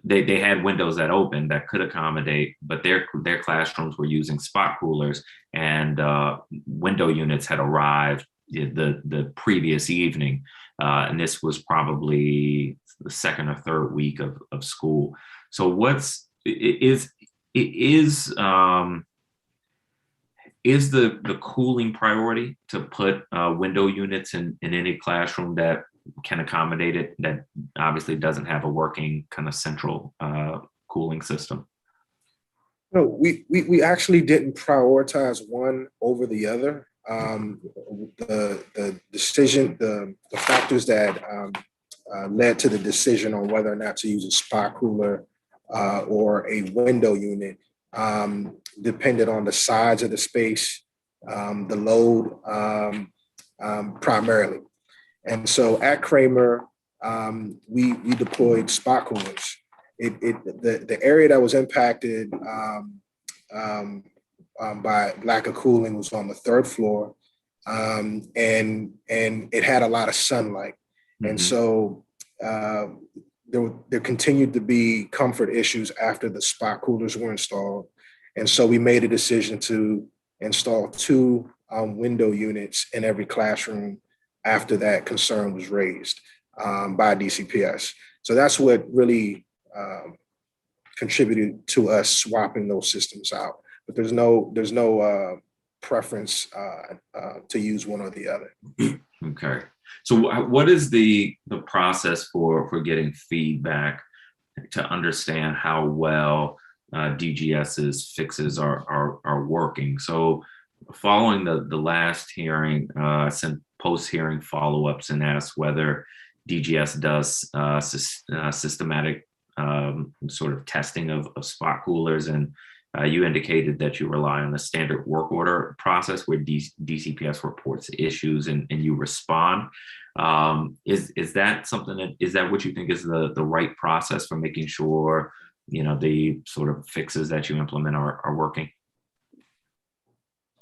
they had windows that opened that could accommodate, but their classrooms were using spot coolers, and window units had arrived the previous evening. And this was probably the second or third week of school. So is the cooling priority to put window units in any classroom that can accommodate it, that obviously doesn't have a working kind of central cooling system? No, we actually didn't prioritize one over the other. The decision, the factors that led to the decision on whether or not to use a spot cooler or a window unit depended on the size of the space, the load primarily. And so at Kramer, we deployed spot coolers. The area that was impacted by lack of cooling was on the third floor, and it had a lot of sunlight, and so there continued to be comfort issues after the spot coolers were installed, and so we made a decision to install 2 window units in every classroom after that concern was raised by DCPS. So that's what really contributed to us swapping those systems out. But there's no preference to use one or the other. Okay. So what is the process for getting feedback to understand how well DGS's fixes are working? So following the last hearing, I sent post-hearing follow-ups and asked whether DGS does systematic sort of testing of spot coolers, and you indicated that you rely on the standard work order process where DCPS reports issues and you respond. Is that something is that what you think is the right process for making sure, the sort of fixes that you implement are working?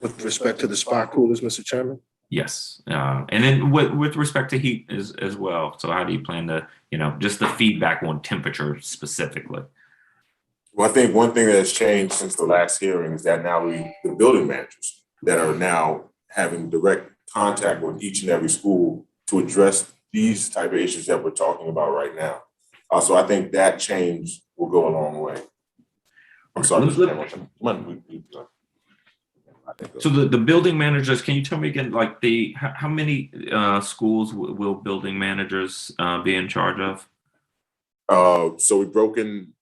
With respect to the spot coolers, Mr. Chairman? Yes. And then with respect to heat as well. So how do you plan to, just the feedback on temperature specifically? Well, I think one thing that has changed since the last hearing is that now the building managers that are now having direct contact with each and every school to address these type of issues that we're talking about right now. So I think that change will go a long way. I'm sorry. So the building managers, can you tell me again, like how many schools will building managers be in charge of? So we've broken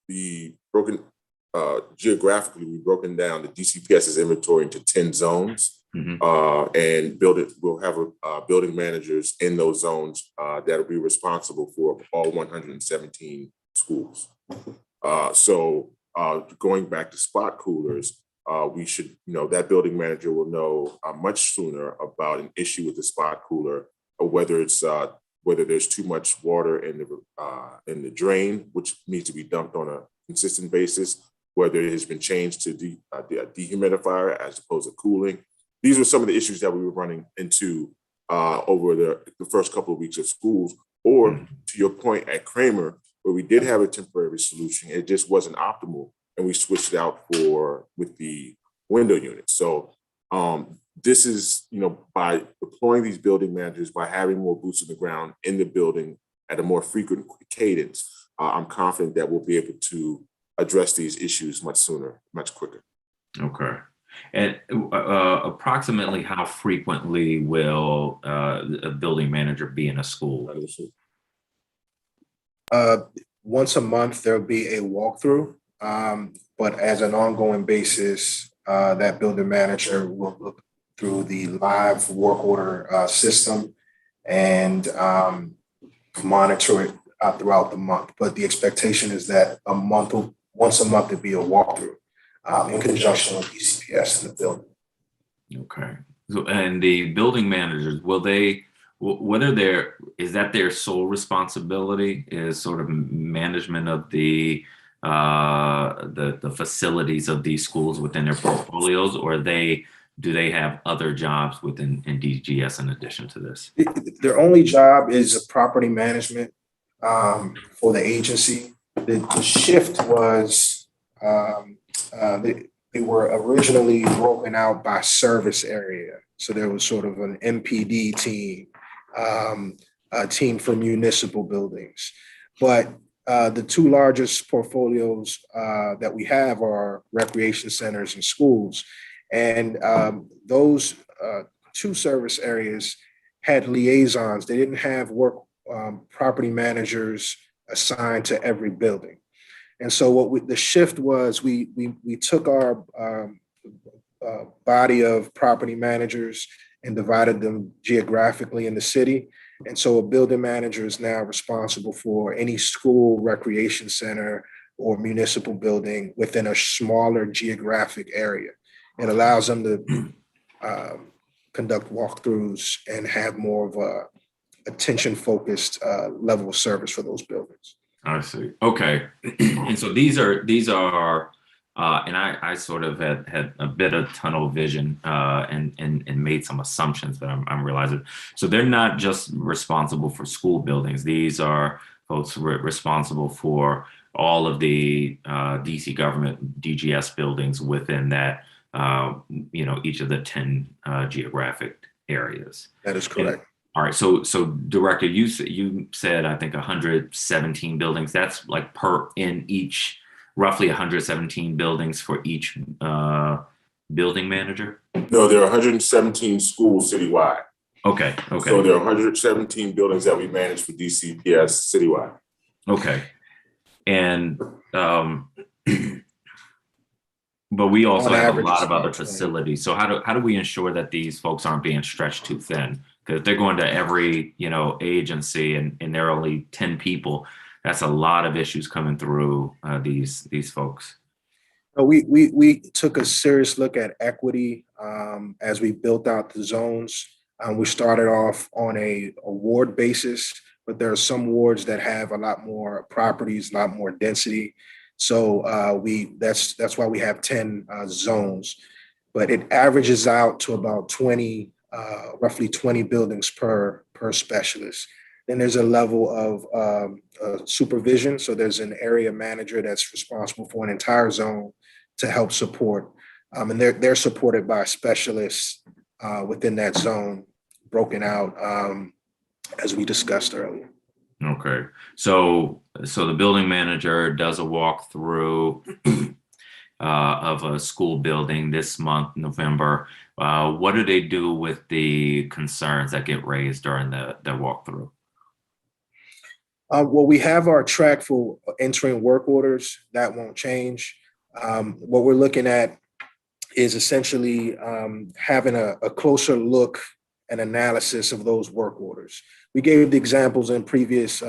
geographically, we've broken down the DCPS's inventory into 10 zones. And we'll have building managers in those zones that will be responsible for all 117 schools. So going back to spot coolers, we should, that building manager will know much sooner about an issue with the spot cooler, or whether there's too much water in the drain, which needs to be dumped on a consistent basis, whether it has been changed to a dehumidifier as opposed to cooling. These were some of the issues that we were running into over the first couple of weeks of schools, or to your point at Kramer, where we did have a temporary solution, it just wasn't optimal, and we switched it out with the window units. So this is, by deploying these building managers, by having more boots on the ground in the building at a more frequent cadence, I'm confident that we'll be able to address these issues much sooner, much quicker. Okay. And approximately how frequently will a building manager be in a school? Once a month, there'll be a walkthrough, but as an ongoing basis, that building manager will look through the live work order system and monitor it throughout the month. But the expectation is that once a month, there'll be a walkthrough in conjunction with DCPS in the building. Okay. So, and the building managers, is that their sole responsibility, is sort of management of the facilities of these schools within their portfolios, or do they have other jobs within DGS in addition to this? Their only job is property management for the agency. The shift was they were originally broken out by service area. So there was sort of an MPD team, a team for municipal buildings. But the 2 largest portfolios that we have are recreation centers and schools. And those 2 service areas had liaisons. They didn't have property managers assigned to every building. And so the shift was we took our body of property managers and divided them geographically in the city. And so a building manager is now responsible for any school, recreation center, or municipal building within a smaller geographic area. It allows them to conduct walkthroughs and have more of a attention-focused level of service for those buildings. I see. Okay. And so these are, and I sort of had a bit of tunnel vision and made some assumptions that I'm realizing. So they're not just responsible for school buildings. These are folks responsible for all of the DC government DGS buildings within that, each of the 10 geographic areas. That is correct. All right, so Director, you said I think 117 buildings. That's like in each, roughly 117 buildings for each building manager. No, there are 117 schools citywide. Okay. So there are 117 buildings that we manage for DCPS citywide. Okay, and but we also have a lot of other facilities. So how do we ensure that these folks aren't being stretched too thin? Because if they're going to every agency and there are only 10 people, that's a lot of issues coming through these folks. We took a serious look at equity as we built out the zones. We started off on a ward basis, but there are some wards that have a lot more properties, a lot more density. So that's why we have 10 zones, but it averages out to about roughly 20 buildings per specialist. Then there's a level of supervision. So there's an area manager that's responsible for an entire zone to help support, and they're supported by specialists within that zone, broken out as we discussed earlier. Okay, so the building manager does a walkthrough of a school building this month, November. What do they do with the concerns that get raised during the walkthrough? Well, we have our track for entering work orders. That won't change. What we're looking at is essentially having a closer look and analysis of those work orders. We gave the examples in previous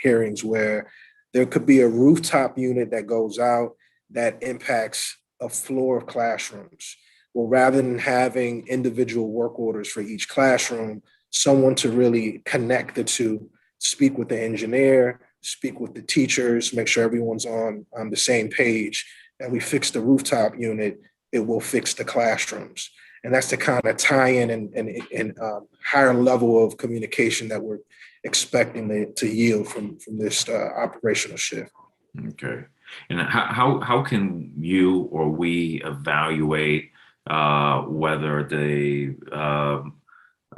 hearings where there could be a rooftop unit that goes out that impacts a floor of classrooms. Well, rather than having individual work orders for each classroom, someone to really connect the two, speak with the engineer, speak with the teachers, make sure everyone's on the same page, and we fix the rooftop unit, it will fix the classrooms. And that's the kind of tie-in and higher level of communication that we're expecting to yield from this operational shift. Okay. And how can you or we evaluate whether there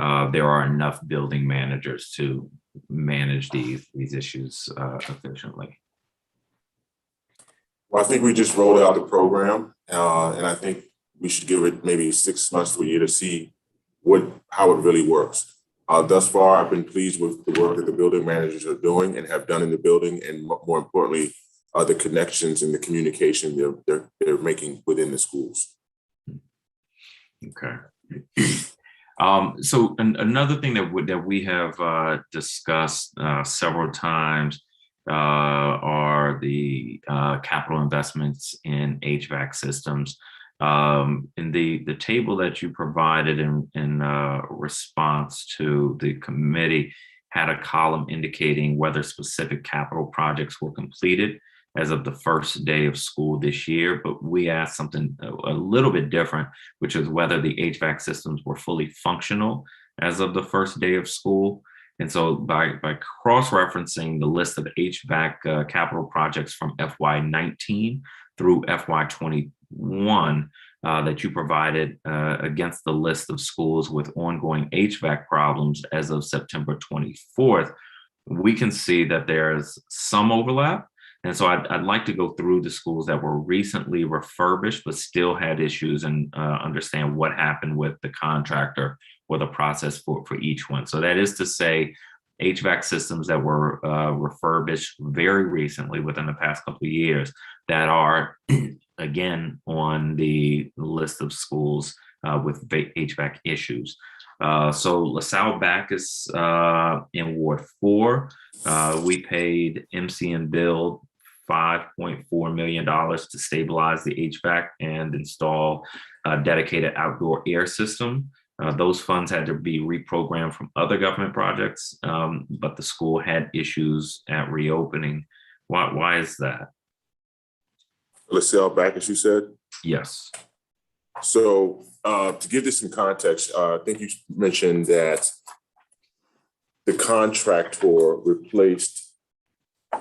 are enough building managers to manage these issues efficiently? Well, I think we just rolled out the program, and I think we should give it maybe 6 months to a year to see how it really works. Thus far, I've been pleased with the work that the building managers are doing and have done in the building, and more importantly, the connections and the communication they're making within the schools. Okay. So another thing that we have discussed several times are the capital investments in HVAC systems. In the table that you provided in response to the committee had a column indicating whether specific capital projects were completed as of the first day of school this year, but we asked something a little bit different, which is whether the HVAC systems were fully functional as of the first day of school. And so by cross-referencing the list of HVAC capital projects from FY19 through FY21 that you provided against the list of schools with ongoing HVAC problems as of September 24th, we can see that there's some overlap. And so I'd like to go through the schools that were recently refurbished but still had issues and understand what happened with the contractor or the process for each one. So that is to say, HVAC systems that were refurbished very recently within the past couple of years that are, again, on the list of schools with HVAC issues. So LaSalle Backus in Ward 4, we paid MC and Build $5.4 million to stabilize the HVAC and install a dedicated outdoor air system. Those funds had to be reprogrammed from other government projects, but the school had issues at reopening. Why is that? LaSalle Backus, you said? Yes. So to give this some context, I think you mentioned that the contractor replaced, I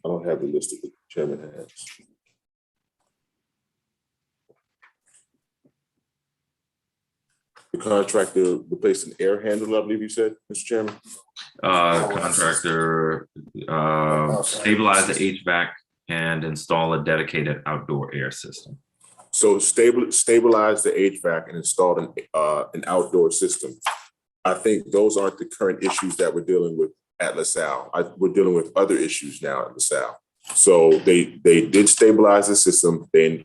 don't have the list that the chairman has. The contractor replaced an air handler, I believe you said, Mr. Chairman? Contractor stabilize the HVAC and install a dedicated outdoor air system. So stabilize the HVAC and install an outdoor system. I think those aren't the current issues that we're dealing with at LaSalle. We're dealing with other issues now at LaSalle. So they did stabilize the system. They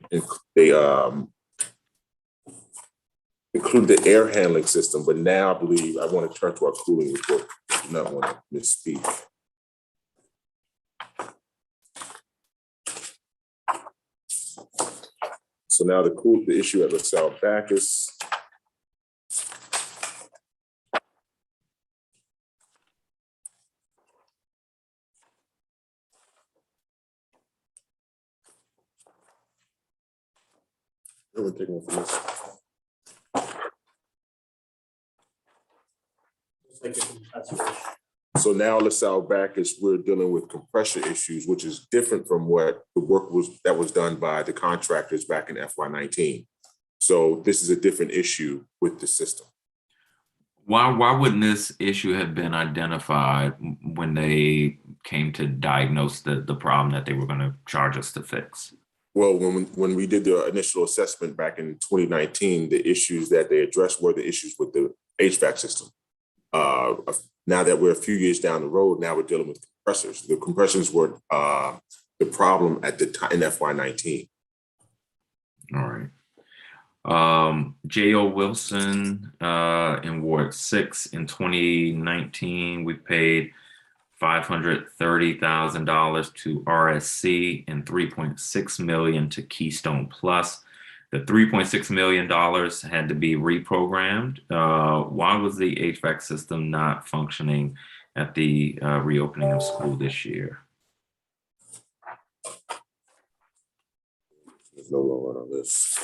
include the air handling system, but now I believe I want to turn to our cooling report. I do not want to misspeak. So now the issue at LaSalle Backus. Everyone take one from this. So now LaSalle Backus, we're dealing with compressor issues, which is different from what the work that was done by the contractors back in FY19. So this is a different issue with the system. Why wouldn't this issue have been identified when they came to diagnose the problem that they were going to charge us to fix? Well, when we did the initial assessment back in 2019, the issues that they addressed were the issues with the HVAC system. Now that we're a few years down the road, now we're dealing with compressors. The compressors were the problem at the time in FY19. All right. J.O. Wilson in Ward 6 in 2019, we paid $530,000 to RSC and $3.6 million to Keystone Plus. The $3.6 million had to be reprogrammed. Why was the HVAC system not functioning at the reopening of school this year? There's no lower on this.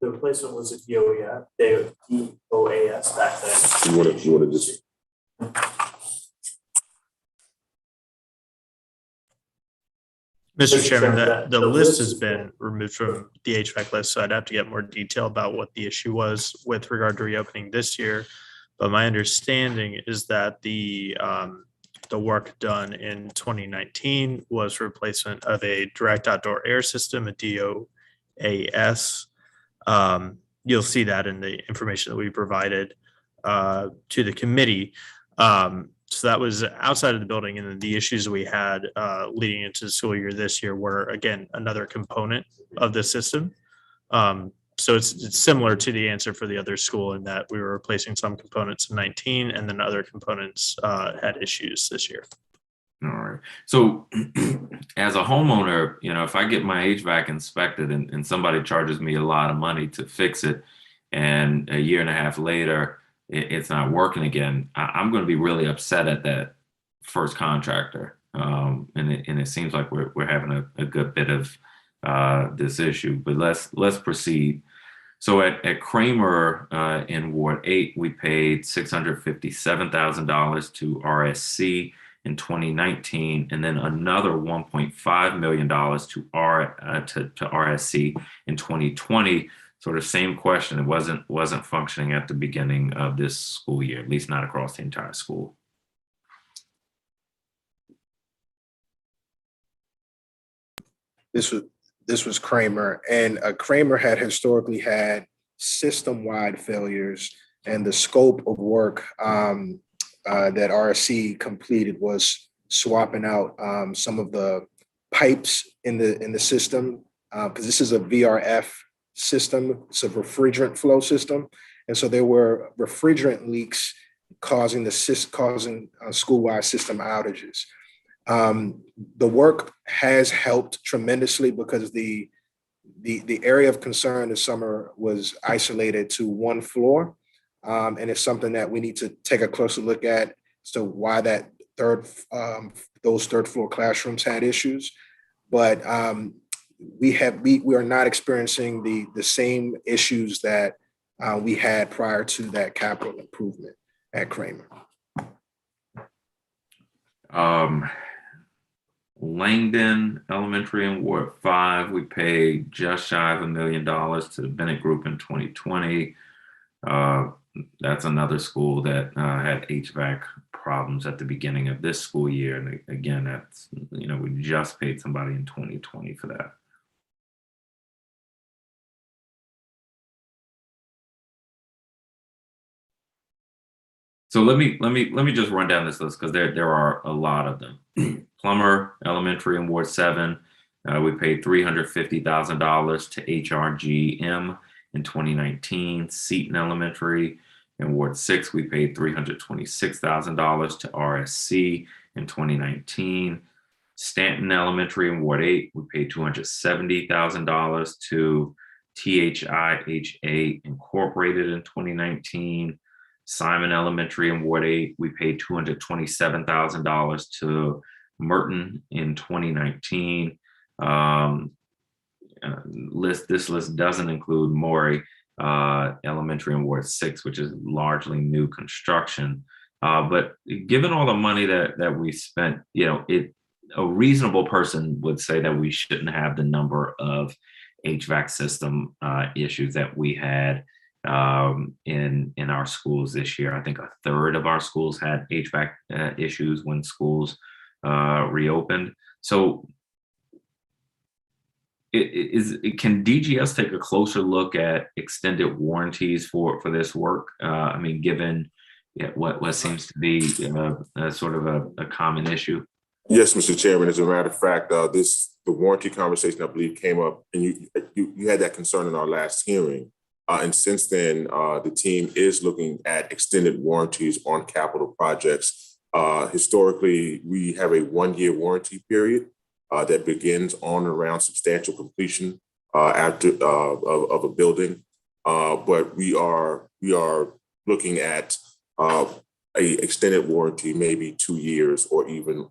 The replacement was a DOAS back then. You want to just. Mr. Chairman, the list has been removed from the HVAC list, so I'd have to get more detail about what the issue was with regard to reopening this year. But my understanding is that the work done in 2019 was replacement of a direct outdoor air system, a DOAS. You'll see that in the information that we provided to the committee. So that was outside of the building, and then the issues we had leading into the school year this year were, again, another component of the system. So it's similar to the answer for the other school in that we were replacing some components in 19, and then other components had issues this year. All right. So as a homeowner, if I get my HVAC inspected and somebody charges me a lot of money to fix it, and a year and a half later, it's not working again, I'm going to be really upset at that first contractor. And it seems like we're having a good bit of this issue, but let's proceed. So at Kramer in Ward 8, we paid $657,000 to RSC in 2019, and then another $1.5 million to RSC in 2020. Sort of same question. It wasn't functioning at the beginning of this school year, at least not across the entire school. This was Kramer, and Kramer had historically had system-wide failures, and the scope of work that RSC completed was swapping out some of the pipes in the system, because this is a VRF system. It's a refrigerant flow system, and so there were refrigerant leaks causing school-wide system outages. The work has helped tremendously because the area of concern this summer was isolated to one floor. And it's something that we need to take a closer look at. So why that those third floor classrooms had issues, but we are not experiencing the same issues that we had prior to that capital improvement at Kramer. Langdon Elementary in Ward 5, we paid just shy of $1 million to the Bennett Group in 2020. That's another school that had HVAC problems at the beginning of this school year. And again, that's, we just paid somebody in 2020 for that. So let me just run down this list because there are a lot of them. Plummer Elementary in Ward 7, we paid $350,000 to HRGM in 2019. Seton Elementary in Ward 6, we paid $326,000 to RSC in 2019. Stanton Elementary in Ward 8, we paid $270,000 to THIHA Incorporated in 2019. Simon Elementary in Ward 8, we paid $227,000 to Merton in 2019. This list doesn't include Maury Elementary in Ward 6, which is largely new construction. But given all the money that we spent, a reasonable person would say that we shouldn't have the number of HVAC system issues that we had in our schools this year. I think a third of our schools had HVAC issues when schools reopened. So can DGS take a closer look at extended warranties for this work? Given what seems to be sort of a common issue. Yes, Mr. Chairman. As a matter of fact, the warranty conversation, I believe, came up, and you had that concern in our last hearing. And since then, the team is looking at extended warranties on capital projects. Historically, we have a 1-year warranty period that begins on and around substantial completion of a building. But we are looking at a extended warranty, maybe 2 years or even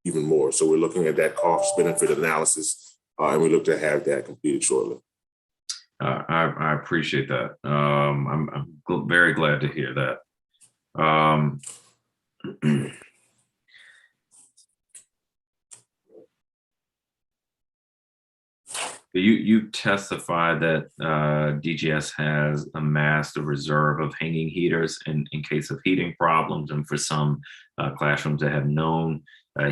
more. So we're looking at that cost benefit analysis, and we look to have that completed shortly. I appreciate that. I'm very glad to hear that. You testified that DGS has amassed a reserve of hanging heaters in case of heating problems, and for some classrooms that have known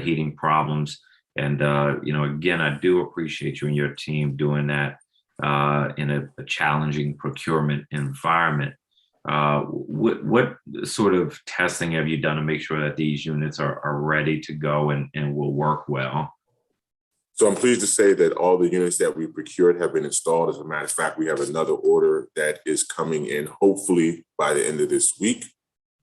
heating problems. And again, I do appreciate you and your team doing that in a challenging procurement environment. What sort of testing have you done to make sure that these units are ready to go and will work well? So I'm pleased to say that all the units that we procured have been installed. As a matter of fact, we have another order that is coming in hopefully by the end of this week.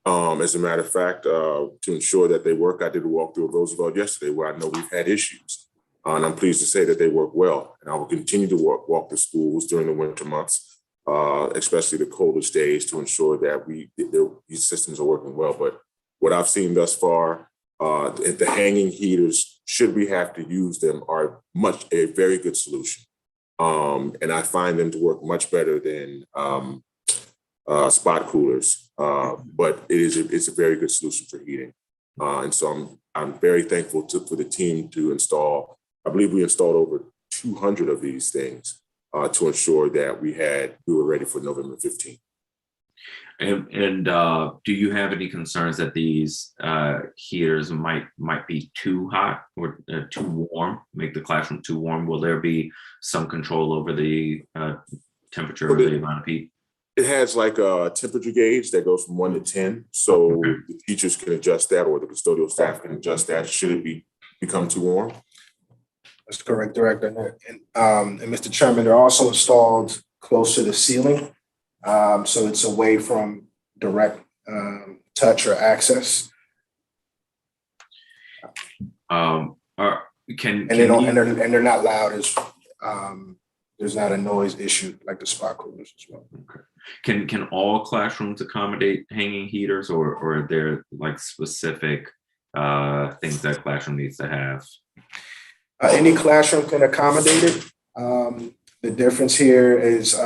As a matter of fact, to ensure that they work, I did a walkthrough of Roosevelt yesterday where I know we've had issues. And I'm pleased to say that they work well. And I will continue to walk the schools during the winter months, especially the coldest days, to ensure that these systems are working well. But what I've seen thus far, the hanging heaters, should we have to use them, are a very good solution. And I find them to work much better than spot coolers. But it's a very good solution for heating. And so I'm very thankful for the team to install. I believe we installed over 200 of these things to ensure that we were ready for November 15th. And do you have any concerns that these heaters might be too hot or too warm, make the classroom too warm? Will there be some control over the temperature of the amount of heat? It has like a temperature gauge that goes from 1 to 10. So Okay. The teachers can adjust that, or the custodial staff can adjust that should it become too warm. That's correct, Director. And Mr. Chairman, they're also installed close to the ceiling. So it's away from direct touch or access. Can And they don't, and they're not loud as, there's not a noise issue like the spot coolers as well. okay. Can all classrooms accommodate hanging heaters, or are there like specific things that classroom needs to have? Any classroom can accommodate it. The difference here is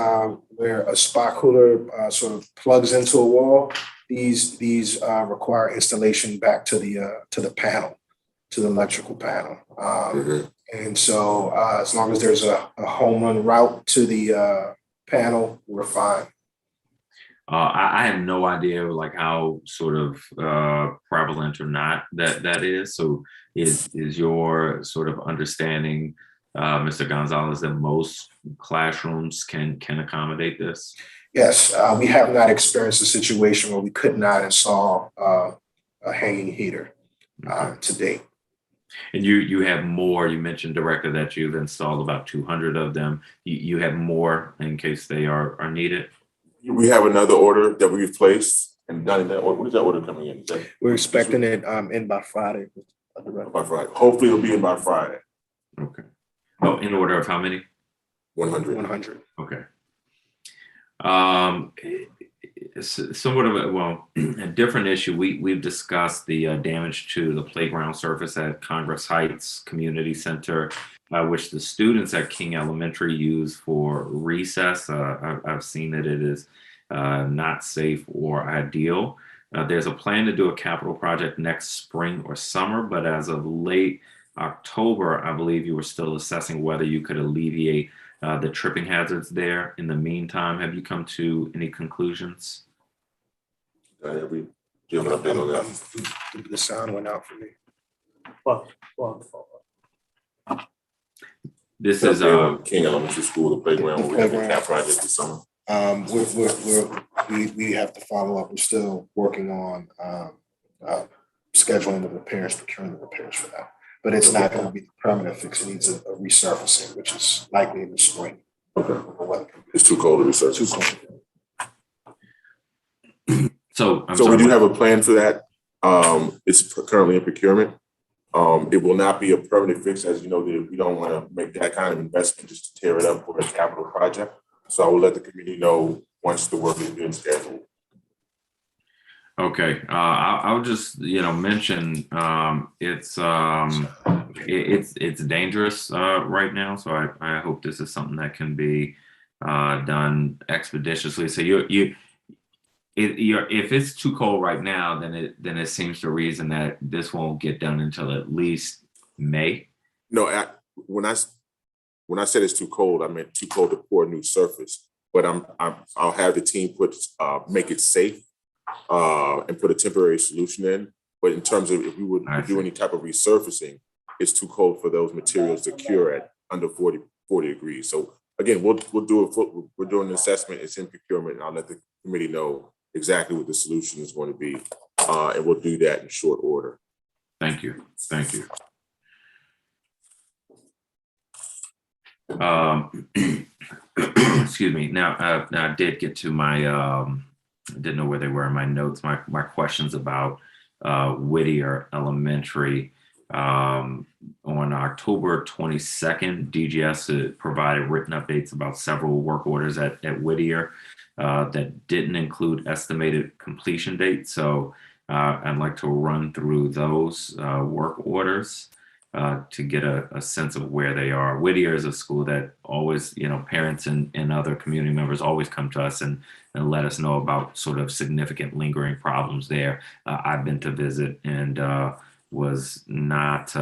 where a spot cooler sort of plugs into a wall. These require installation back to the panel, to the electrical panel. And so as long as there's a home run route to the panel, we're fine. I have no idea like how sort of prevalent or not that is. So is your sort of understanding, Mr. Gonzalez, that most classrooms can accommodate this? Yes, we have not experienced a situation where we could not install a hanging heater to date. And you have more. You mentioned, Director, that you've installed about 200 of them. You have more in case they are needed. We have another order that we've placed and done in that order. What is that order coming in today? We're expecting it in by Friday. By Friday. Hopefully it'll be in by Friday. Okay. Oh, in order of how many? 100. 100. Okay. It's somewhat of a different issue. We've discussed the damage to the playground surface at Congress Heights Community Center, which the students at King Elementary use for recess. I've seen that it is not safe or ideal. There's a plan to do a capital project next spring or summer, but as of late October, I believe you were still assessing whether you could alleviate the tripping hazards there. In the meantime, have you come to any conclusions? Do you have an update on that? The sound went out for me. This is King Elementary School, the playground, where we have a cap project this summer. We have to follow up. We're still working on scheduling the repairs, procuring the repairs for that. But it's not going to be the permanent fix. It needs a resurfacing, which is likely in the spring. Okay. It's too cold to resurface. Too cold. so we do have a plan for that. It's currently in procurement. It will not be a permanent fix, as you know, we don't want to make that kind of investment just to tear it up for a capital project. So I will let the community know once the work is being scheduled. Okay, I'll just mention it's dangerous right now. So I hope this is something that can be done expeditiously. So if it's too cold right now, then it seems to reason that this won't get done until at least May. No, when I said it's too cold, I meant too cold to pour a new surface. But I'll have the team make it safe and put a temporary solution in. But in terms of if we would do any type of resurfacing, it's too cold for those materials to cure at under 40 degrees. So again, we're doing an assessment. It's in procurement, and I'll let the committee know exactly what the solution is going to be, and we'll do that in short order. Thank you. Excuse me. Now I did get to my didn't know where they were in my notes. My questions about Whittier Elementary. On October 22nd, DGS provided written updates about several work orders at Whittier that didn't include estimated completion dates. So I'd like to run through those work orders to get a sense of where they are. Whittier is a school that always, parents and other community members always come to us and let us know about sort of significant lingering problems there. I've been to visit and was not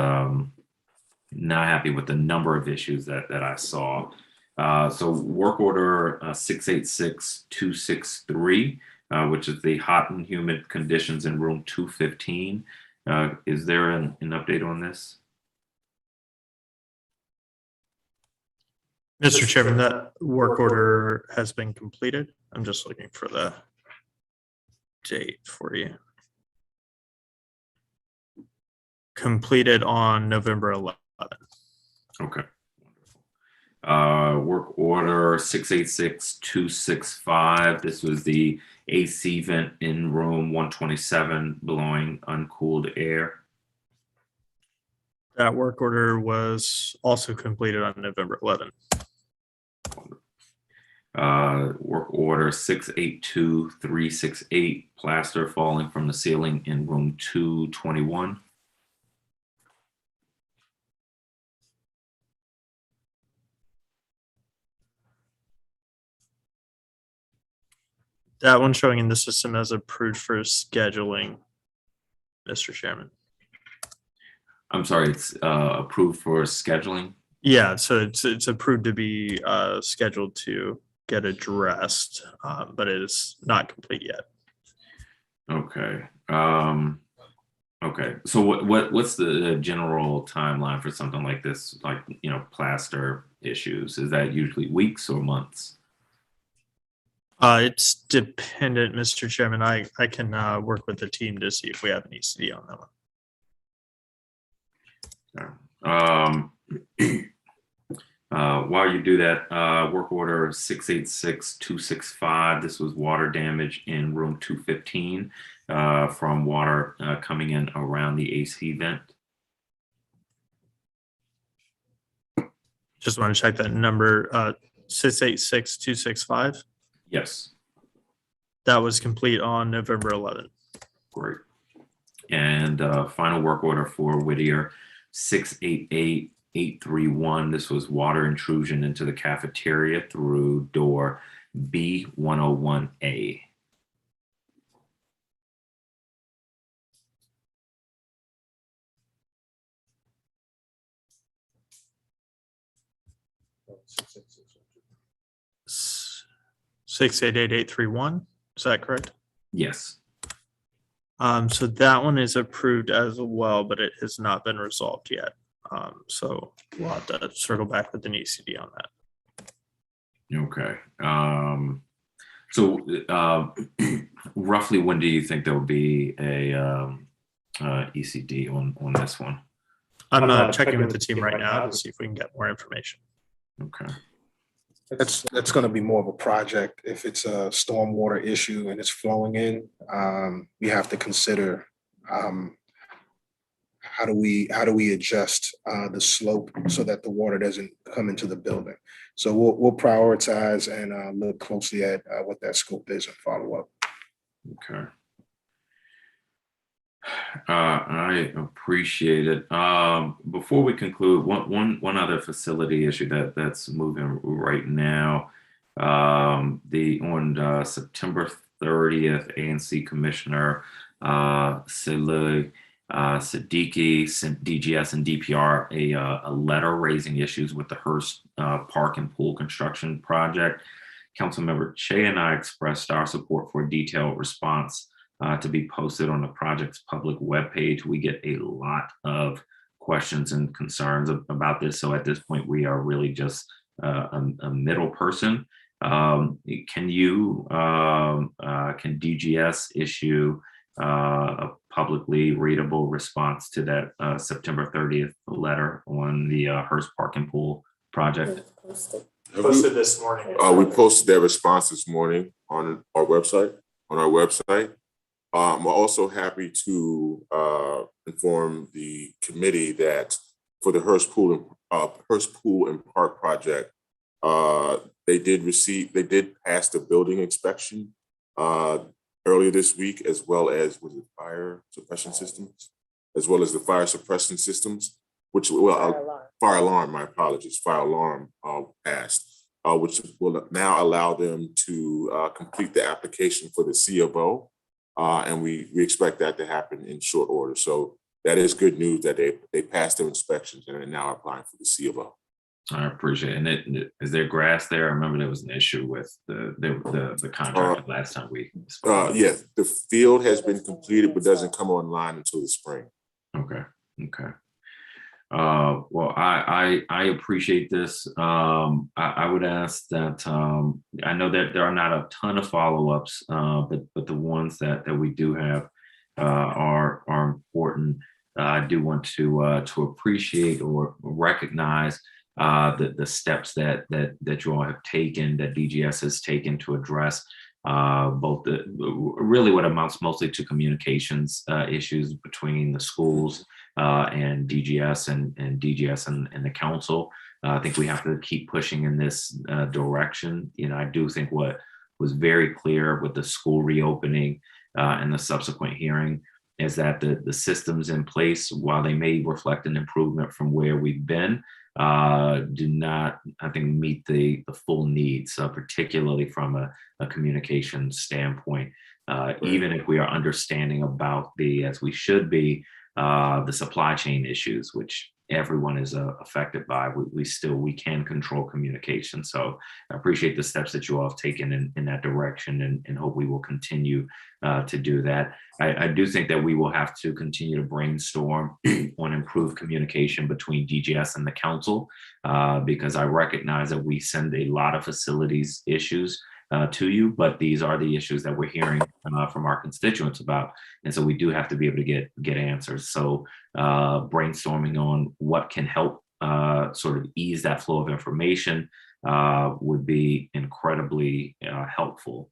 happy with the number of issues that I saw. So work order 686263, which is the hot and humid conditions in room 215. Is there an update on this? Mr. Chairman, that work order has been completed. I'm just looking for the date for you. Completed on November 11th. Okay, Work order 686-265. This was the AC vent in room 127 blowing uncooled air. That work order was also completed on November 11th. Work order 682-368, plaster falling from the ceiling in room 221. That one showing in the system as approved for scheduling, Mr. Chairman. I'm sorry, it's approved for scheduling. Yeah, so it's approved to be scheduled to get addressed, but it is not complete yet. Okay. Okay. So what's the general timeline for something like this? Like, plaster issues? Is that usually weeks or months? It's dependent, Mr. Chairman. I can work with the team to see if we have an ECD on that one. While you do that, work order 686-265. This was water damage in room 215 from water coming in around the AC vent. Just want to check that number, 686-265. Yes. That was complete on November 11th. Great. And final work order for Whittier 688-831. This was water intrusion into the cafeteria through door B101A. S- 688-831. Is that correct? Yes. So that one is approved as well, but it has not been resolved yet. So we'll have to circle back with an ECD on that. Okay. So roughly when do you think there will be a ECD on this one? I'm checking with the team right now to see if we can get more information. Okay. That's going to be more of a project. If it's a stormwater issue and it's flowing in, we have to consider how do we adjust the slope so that the water doesn't come into the building. So we'll prioritize and look closely at what that scope is and follow up. Okay. I appreciate it. Before we conclude, one other facility issue that's moving right now. On September 30th, ANC Commissioner Siddiqui sent DGS and DPR a letter raising issues with the Hearst Park and Pool construction project. Councilmember Che and I expressed our support for a detailed response to be posted on the project's public webpage. We get a lot of questions and concerns about this. So at this point, we are really just a middle person. Can DGS issue a publicly readable response to that September 30th letter on the Hearst Park and Pool project? Posted this morning. We posted that response this morning on our website. I'm also happy to inform the committee that for the Hearst Pool and Park project, they did pass the building inspection earlier this week, as well as fire suppression systems, which fire alarm. My apologies, fire alarm passed, which will now allow them to complete the application for the C of O. And we expect that to happen in short order. So that is good news that they passed their inspections and are now applying for the C of O. I appreciate it. And is there grass there? I remember there was an issue with the contract last time we spoke. Yes, the field has been completed, but doesn't come online until the spring. Okay. Well, I appreciate this. I would ask that I know that there are not a ton of follow-ups, but the ones that we do have are important. I do want to appreciate or recognize the steps that you all have taken, that DGS has taken to address both really what amounts mostly to communications issues between the schools and DGS and DGS and the council. I think we have to keep pushing in this direction. I do think what was very clear with the school reopening and the subsequent hearing is that the systems in place, while they may reflect an improvement from where we've been, do not, I think, meet the full needs, particularly from a communication standpoint. Even if we are understanding about as we should be, the supply chain issues, which everyone is affected by, we can control communication. So I appreciate the steps that you all have taken in that direction, and hope we will continue to do that. I do think that we will have to continue to brainstorm on improved communication between DGS and the council, because I recognize that we send a lot of facilities issues to you, but these are the issues that we're hearing from our constituents about. And so we do have to be able to get answers. So brainstorming on what can help sort of ease that flow of information would be incredibly helpful.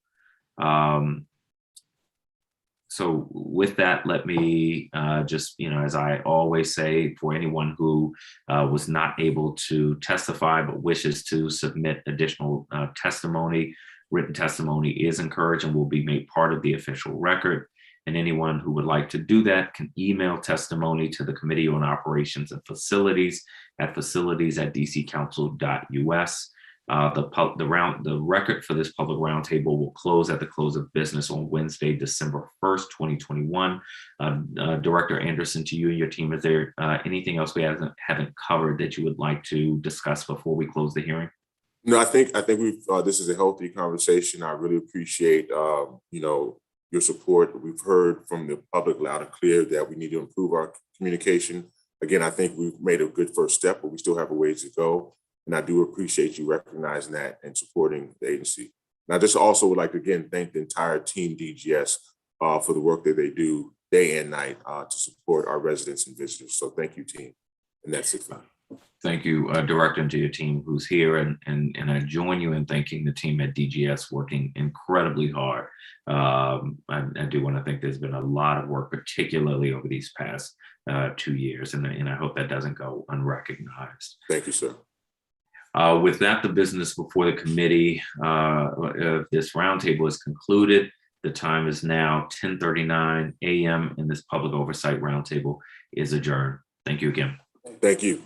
So with that, let me just, as I always say, for anyone who was not able to testify but wishes to submit additional testimony, written testimony is encouraged and will be made part of the official record. And anyone who would like to do that can email testimony to the Committee on Operations and Facilities at facilities@dccouncil.us. The record for this public roundtable will close at the close of business on Wednesday, December 1st, 2021. Director Anderson, to you and your team, is there anything else we haven't covered that you would like to discuss before we close the hearing? No, I think we've this is a healthy conversation. I really appreciate your support. We've heard from the public loud and clear that we need to improve our communication. Again, I think we've made a good first step, but we still have a ways to go. And I do appreciate you recognizing that and supporting the agency. And I just also would like to again thank the entire team DGS for the work that they do day and night to support our residents and visitors. So thank you, team. And that's it for me. Thank you, Director, and to your team who's here. And I join you in thanking the team at DGS working incredibly hard. I do want to think there's been a lot of work, particularly over these past 2 years, and I hope that doesn't go unrecognized. Thank you, sir. With that, the business before the committee of this roundtable is concluded. The time is now 10:39 a.m. and this public oversight roundtable is adjourned. Thank you again. Thank you.